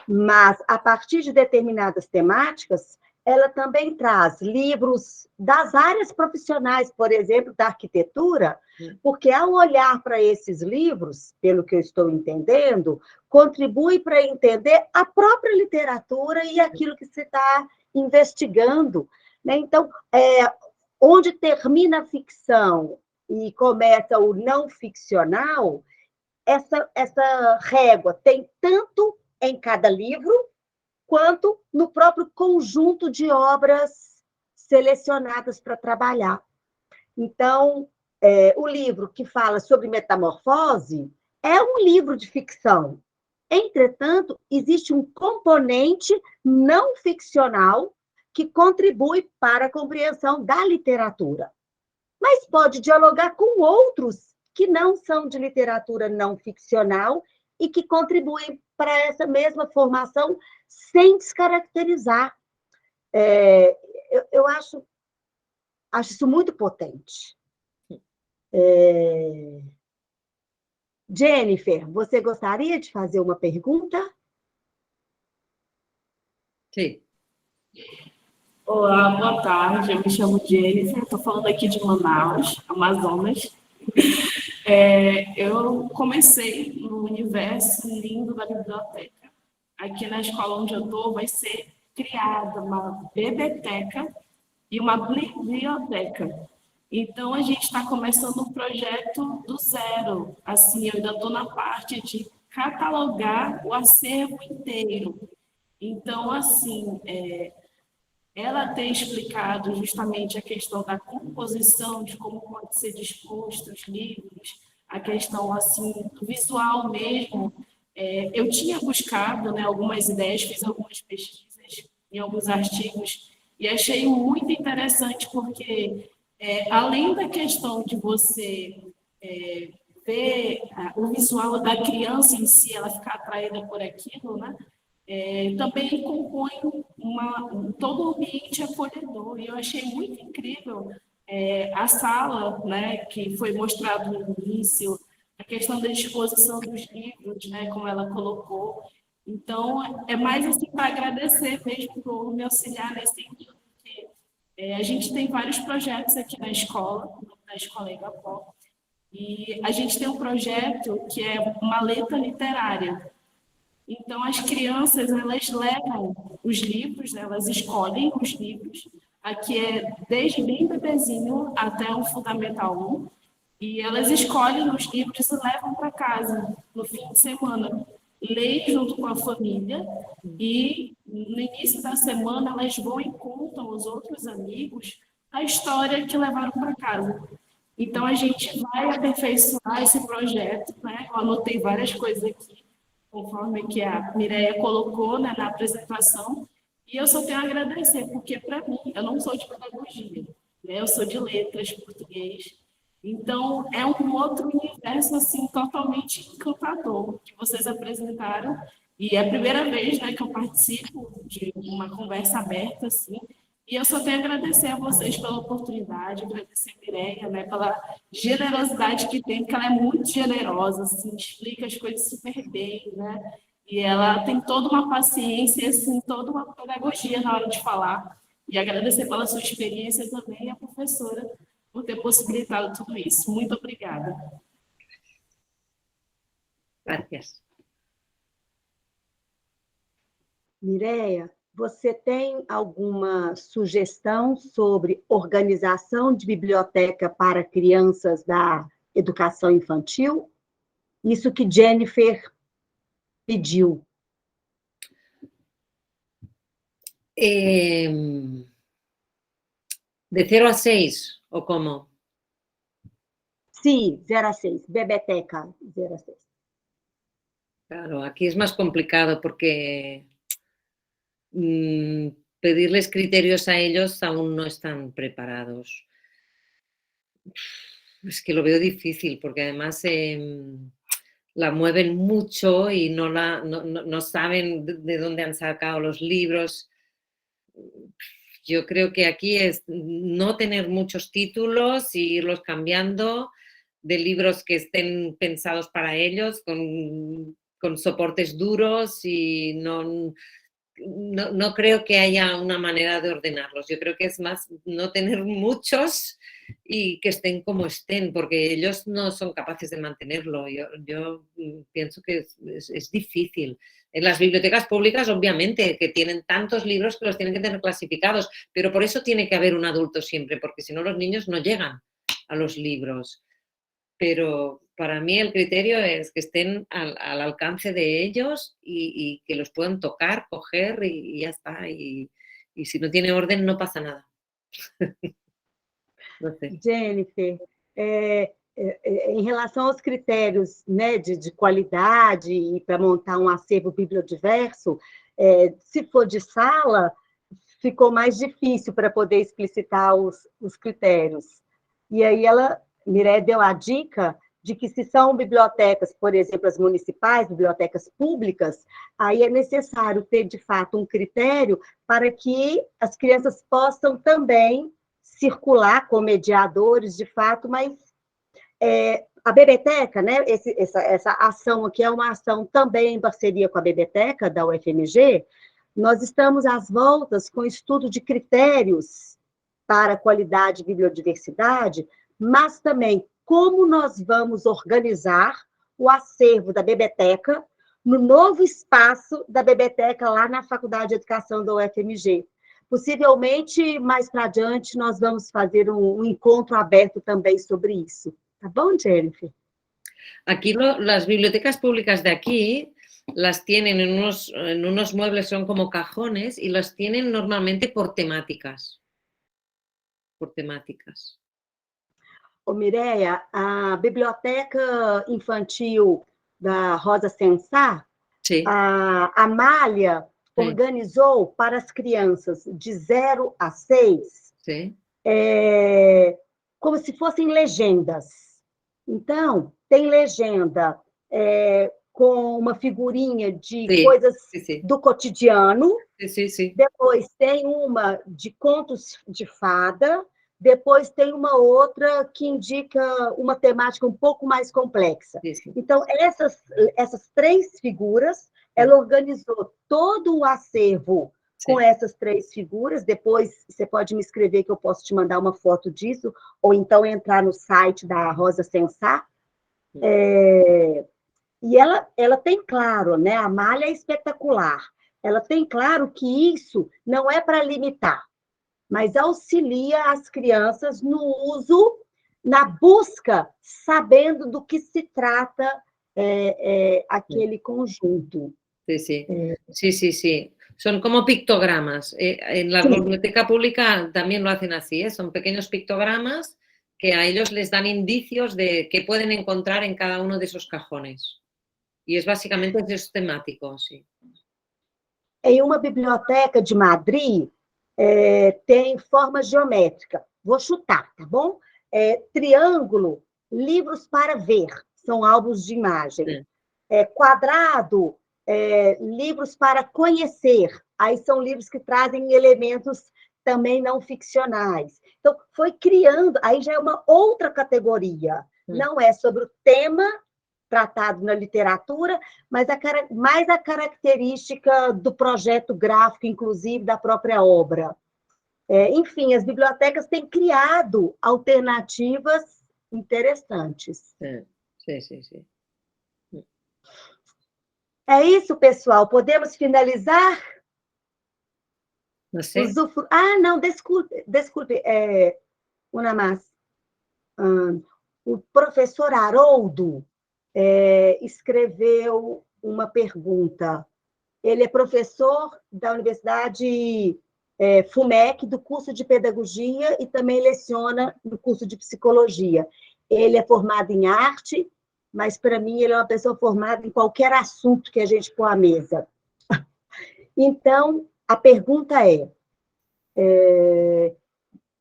mas, a partir de determinadas temáticas, ela também traz livros das áreas profissionais, por exemplo, da arquitetura, porque, ao olhar para esses livros, pelo que eu estou entendendo, contribui para entender a própria literatura e aquilo que se está investigando, né? Então, onde termina a ficção e começa o não ficcional, essa régua tem tanto em cada livro, quanto no próprio conjunto de obras selecionadas para trabalhar. Então, o livro que fala sobre metamorfose é um livro de ficção. Entretanto, existe um componente não ficcional que contribui para a compreensão da literatura, mas pode dialogar com outros que não são de literatura não ficcional e que contribuem para essa mesma formação sem descaracterizar. Eu acho isso muito potente. Jennifer, você gostaria de fazer uma pergunta? Sim. Olá, boa tarde. Eu me chamo Jennifer, estou falando aqui de Manaus, Amazonas. Eu comecei no universo lindo da biblioteca. Aqui na escola onde eu estou vai ser criada uma biblioteca e uma biblioteca. Então, a gente está começando um projeto do zero. Assim, eu ainda estou na parte de catalogar o acervo inteiro. Então, assim, ela tem explicado justamente a questão da composição, de como pode ser disposto os livros, a questão assim, do visual mesmo. Eu tinha buscado, né, algumas ideias, fiz algumas pesquisas em alguns artigos e achei muito interessante porque, além da questão de você ver o visual da criança em si, ela ficar atraída por aquilo, né? Também compõe todo um ambiente acolhedor. E eu achei muito incrível a sala, né, que foi mostrado no início, a questão da exposição dos livros, né, como ela colocou. Então, é mais assim para agradecer mesmo por me auxiliar nesse sentido, porque a gente tem vários projetos aqui na escola Igapó, e a gente tem um projeto que é uma maleta literária. Então, as crianças, elas levam os livros, né, elas escolhem os livros, aqui é desde bem bebezinho até o Fundamental 1, e elas escolhem os livros e levam para casa no fim de semana. Leem junto com a família e no início da semana elas vão e contam aos outros amigos a história que levaram para casa. Então a gente vai aperfeiçoar esse projeto, né? Eu anotei várias coisas aqui, conforme que a Mireia colocou, né, na apresentação, e eu só tenho a agradecer, porque para mim, eu não sou de pedagogia, né? Eu sou de letras, português. Então, é um outro universo, assim, totalmente encantador que vocês apresentaram. E é a primeira vez, né, que eu participo de uma conversa aberta, assim. E eu só tenho a agradecer a vocês pela oportunidade, agradecer a Mireia, né, pela generosidade que tem, porque ela é muito generosa, assim, explica as coisas super bem, né? E ela tem toda uma paciência, assim, toda uma pedagogia na hora de falar. E agradecer pela sua experiência também, a professora, por ter possibilitado tudo isso. Muito obrigada. Gracias. Mireia, você tem alguma sugestão sobre organização de biblioteca para crianças da educação infantil? Isso que Jennifer pediu. ¿De 0 a 6 o cómo? Sí, 0 a 6, Bebeteca, 0 a 6. Claro, aquí es más complicado porque pedirles criterios a ellos aún no están preparados. Es que lo veo difícil porque además la mueven mucho y no saben de dónde han sacado los libros. Yo creo que aquí es no tener muchos títulos y irlos cambiando de libros que estén pensados para ellos, con soportes duros, y no creo que haya una manera de ordenarlos. Yo creo que es más no tener muchos y que estén como estén, porque ellos no son capaces de mantenerlo. Yo pienso que es difícil. En las bibliotecas públicas, obviamente, que tienen tantos libros que los tienen que tener clasificados, pero por eso tiene que haber un adulto siempre, porque si no los niños no llegan a los libros. Pero para mí el criterio es que estén al alcance de ellos y que los puedan tocar, coger y ya está. Y si no tiene orden, no pasa nada. No sé. Jennifer, em relação aos critérios, né, de qualidade e para montar um acervo bibliodiverso, se for de sala, ficou mais difícil para poder explicitar os critérios. E aí Mireia deu a dica de que se são bibliotecas, por exemplo, as municipais, bibliotecas públicas, aí é necessário ter, de fato, um critério para que as crianças possam também circular com mediadores, de fato, mas a Bebeteca, né, essa ação aqui é uma ação também em parceria com a Bebeteca, da UFMG, nós estamos às voltas com estudo de critérios para qualidade e bibliodiversidade, mas também como nós vamos organizar o acervo da Bebeteca no novo espaço da Bebeteca lá na Faculdade de Educação da UFMG. Possivelmente, mais para adiante, nós vamos fazer um encontro aberto também sobre isso. Tá bom, Jennifer? Aquí las bibliotecas públicas de aquí las tienen en unos muebles, son como cajones, y las tienen normalmente por temáticas. Por temáticas. Ô, Mireia, a biblioteca infantil da Rosa Sensá, Sí. a Amália organizou para as crianças de 0 a 6, Sí. como se fossem legendas. Então, tem legenda com uma figurinha de coisas do cotidiano. Sí. Depois tem uma de contos de fada, depois tem uma outra que indica uma temática um pouco mais complexa. Sí. Então, essas 3 figuras, ela organizou todo o acervo com essas 3 figuras. Depois você pode me escrever que eu posso te mandar uma foto disso, ou então entrar no site da Rosa Sensá. E ela tem claro, né? A malha é espetacular. Ela tem claro que isso não é para limitar, mas auxilia as crianças no uso, na busca, sabendo do que se trata aquele conjunto. Sí. Son como pictogramas. En la biblioteca pública también lo hacen así, ¿eh? Son pequeños pictogramas que a ellos les dan indicios de qué pueden encontrar en cada uno de esos cajones. Y es básicamente sistemático, sí. Em uma biblioteca de Madrid, tem forma geométrica. Vou chutar, tá bom? Triângulo, livros para ver, são álbuns de imagem. Quadrado, livros para conhecer, aí são livros que trazem elementos também não ficcionais. Então, foi criando, aí já é uma outra categoria. Não é sobre o tema tratado na literatura, mas mais a característica do projeto gráfico, inclusive, da própria obra. Enfim, as bibliotecas têm criado alternativas interessantes. Sí. É isso, pessoal. Podemos finalizar? No sé. Não, desculpe, uma mais. O professor Haroldo escreveu uma pergunta. Ele é professor da Universidade FUMEC, do curso de Pedagogia, e também leciona no curso de Psicologia. Ele é formado em arte, mas, para mim, ele é uma pessoa formada em qualquer assunto que a gente pôr à mesa. Então, a pergunta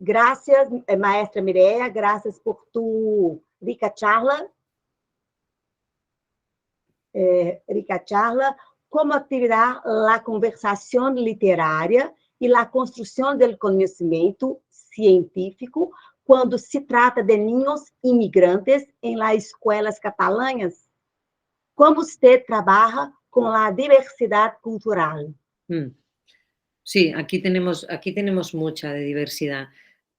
gracias, maestra Mireia, gracias por tu rica charla. Rica charla, como actividad la conversación literaria y la construcción del conocimiento científico cuando se trata de niños inmigrantes en las escuelas catalanas. ¿Cómo usted trabaja con la diversidad cultural? Sí, aquí tenemos mucha de diversidad.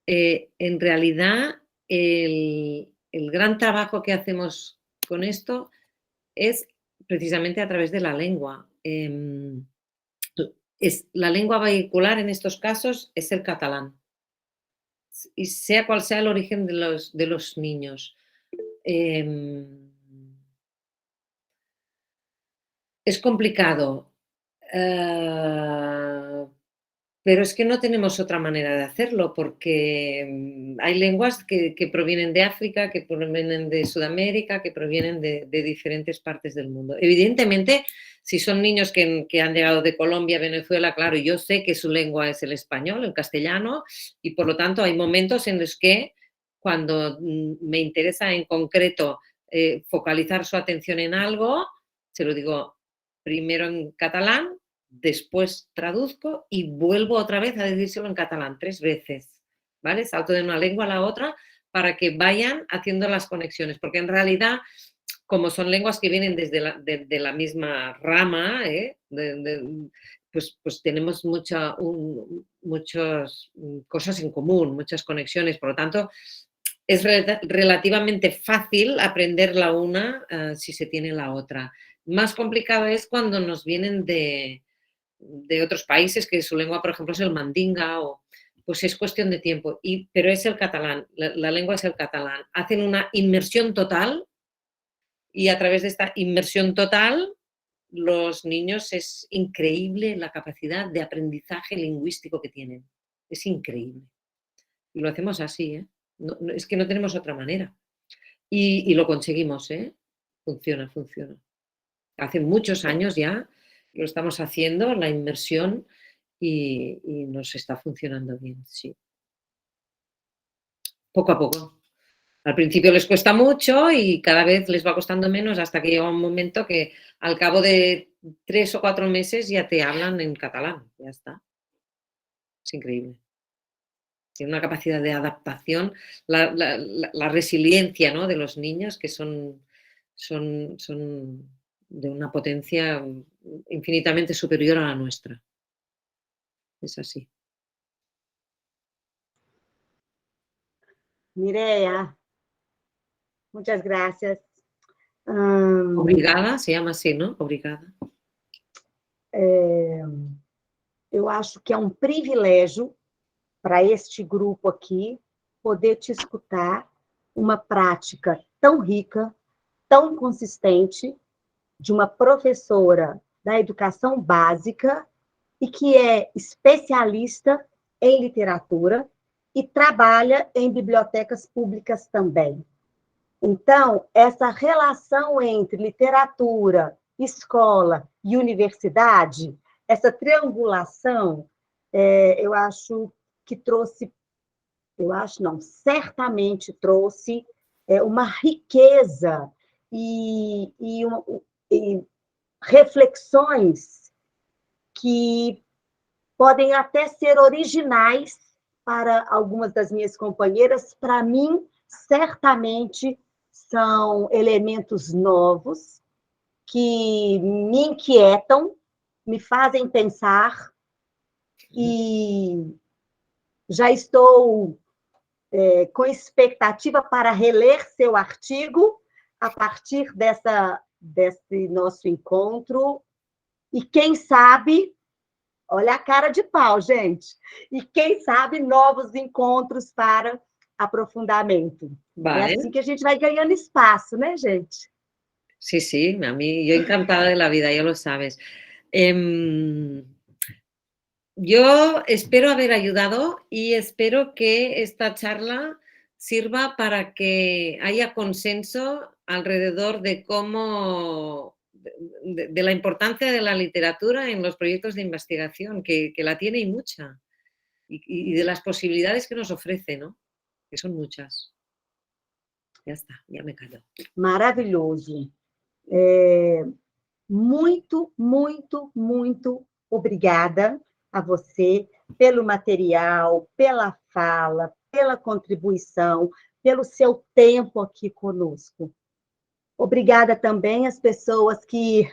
En realidad, el gran trabajo que hacemos con esto es precisamente a través de la lengua. La lengua vehicular en estos casos es el catalán, y sea cual sea el origen de los niños. Es complicado, pero es que no tenemos otra manera de hacerlo, porque hay lenguas que provienen de África, que provienen de Sudamérica, que provienen de diferentes partes del mundo. Evidentemente, si son niños que han llegado de Colombia, Venezuela, claro, yo sé que su lengua es el español, el castellano, y por lo tanto hay momentos en los que, cuando me interesa en concreto focalizar su atención en algo, se lo digo primero en catalán, después traduzco y vuelvo otra vez a decírselo en catalán 3 veces, ¿vale? Salto de una lengua a la otra para que vayan haciendo las conexiones, porque en realidad, como son lenguas que vienen de la misma rama, pues tenemos muchas cosas en común, muchas conexiones. Por lo tanto, es relativamente fácil aprender la una si se tiene la otra. Más complicado es cuando nos vienen de otros países, que su lengua, por ejemplo, es el mandinga, pues es cuestión de tiempo. Pero es el catalán, la lengua es el catalán. Hacen una inmersión total, y a través de esta inmersión total, los niños, es increíble la capacidad de aprendizaje lingüístico que tienen. Es increíble. Y lo hacemos así, ¿eh? No, es que no tenemos otra manera. Y lo conseguimos, ¿eh? Funciona. Hace muchos años ya lo estamos haciendo, la inmersión, y nos está funcionando bien, sí. Poco a poco. Al principio les cuesta mucho y cada vez les va costando menos, hasta que llega un momento que al cabo de 3 o 4 meses ya te hablan en catalán. Ya está. Es increíble. tienen una capacidad de adaptación, la resiliencia, ¿no?, de los niños, que son de una potencia infinitamente superior a la nuestra. Es así. Mireia, muchas gracias. Obrigada, se llama así, ¿no? Obrigada. Eu acho que é um privilégio para este grupo aqui poder te escutar uma prática tão rica, tão consistente, de uma professora da educação básica e que é especialista em literatura e trabalha em bibliotecas públicas também. Então, essa relação entre literatura, escola e universidade, essa triangulação, eu acho que trouxe, certamente trouxe uma riqueza e reflexões que podem até ser originais para algumas das minhas companheiras. Para mim, certamente são elementos novos que me inquietam, me fazem pensar, e já estou com expectativa para reler seu artigo a partir desse nosso encontro, e quem sabe, olha a cara de pau, gente, e quem sabe novos encontros para aprofundamento. Vale. É assim que a gente vai ganhando espaço, né, gente? Sí, sí, a mí, yo encantada de la vida, ya lo sabes. Yo espero haber ayudado y espero que esta charla sirva para que haya consenso alrededor de cómo, de la importancia de la literatura en los proyectos de investigación, que la tiene y mucha, y de las posibilidades que nos ofrece, ¿no? Que son muchas. Ya está, ya me callo. Maravilhoso. Muito, muito, muito obrigada a você pelo material, pela fala, pela contribuição, pelo seu tempo aqui conosco. Obrigada também às pessoas que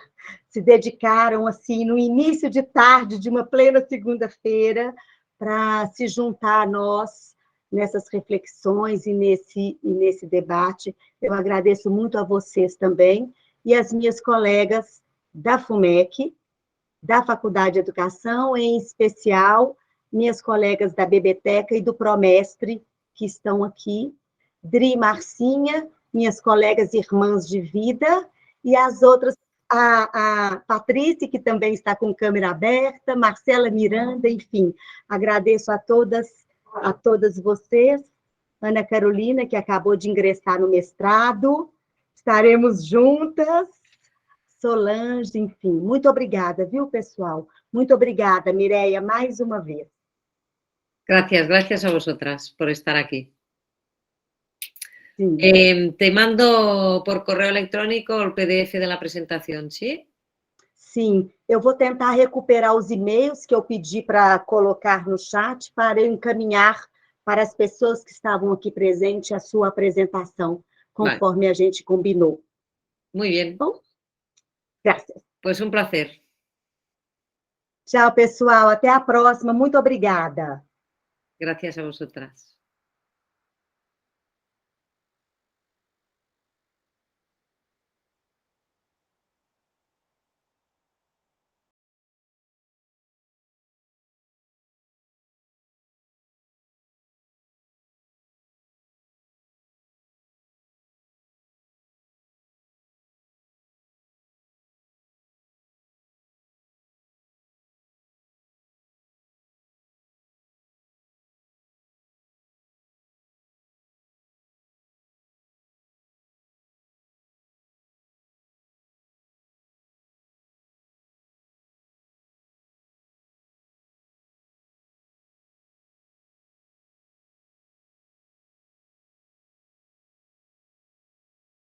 se dedicaram assim no início de tarde de uma plena segunda-feira para se juntar a nós nessas reflexões e nesse debate. Eu agradeço muito a vocês também e às minhas colegas da FUMEC, da Faculdade de Educação, em especial minhas colegas da Biblioteca e do Promestre, que estão aqui, Dri e Marcinha, minhas colegas irmãs de vida, e as outras, a Patrícia, que também está com câmera aberta, Marcela Miranda, enfim, agradeço a todas vocês, Ana Carolina, que acabou de ingressar no mestrado, estaremos juntas, Solange, enfim, muito obrigada, viu, pessoal? Muito obrigada, Mireia, mais uma vez. Gracias a vosotras por estar aquí. Sim. Te mando por correo electrónico el PDF de la presentación, ¿sí? Sim, eu vou tentar recuperar os e-mails que eu pedi para colocar no chat para eu encaminhar para as pessoas que estavam aqui presentes a sua apresentação, conforme a gente combinou. Muy bien. Bom? Graças. Pues un placer. Tchau, pessoal. Até a próxima. Muito obrigada. Gracias a vosotras.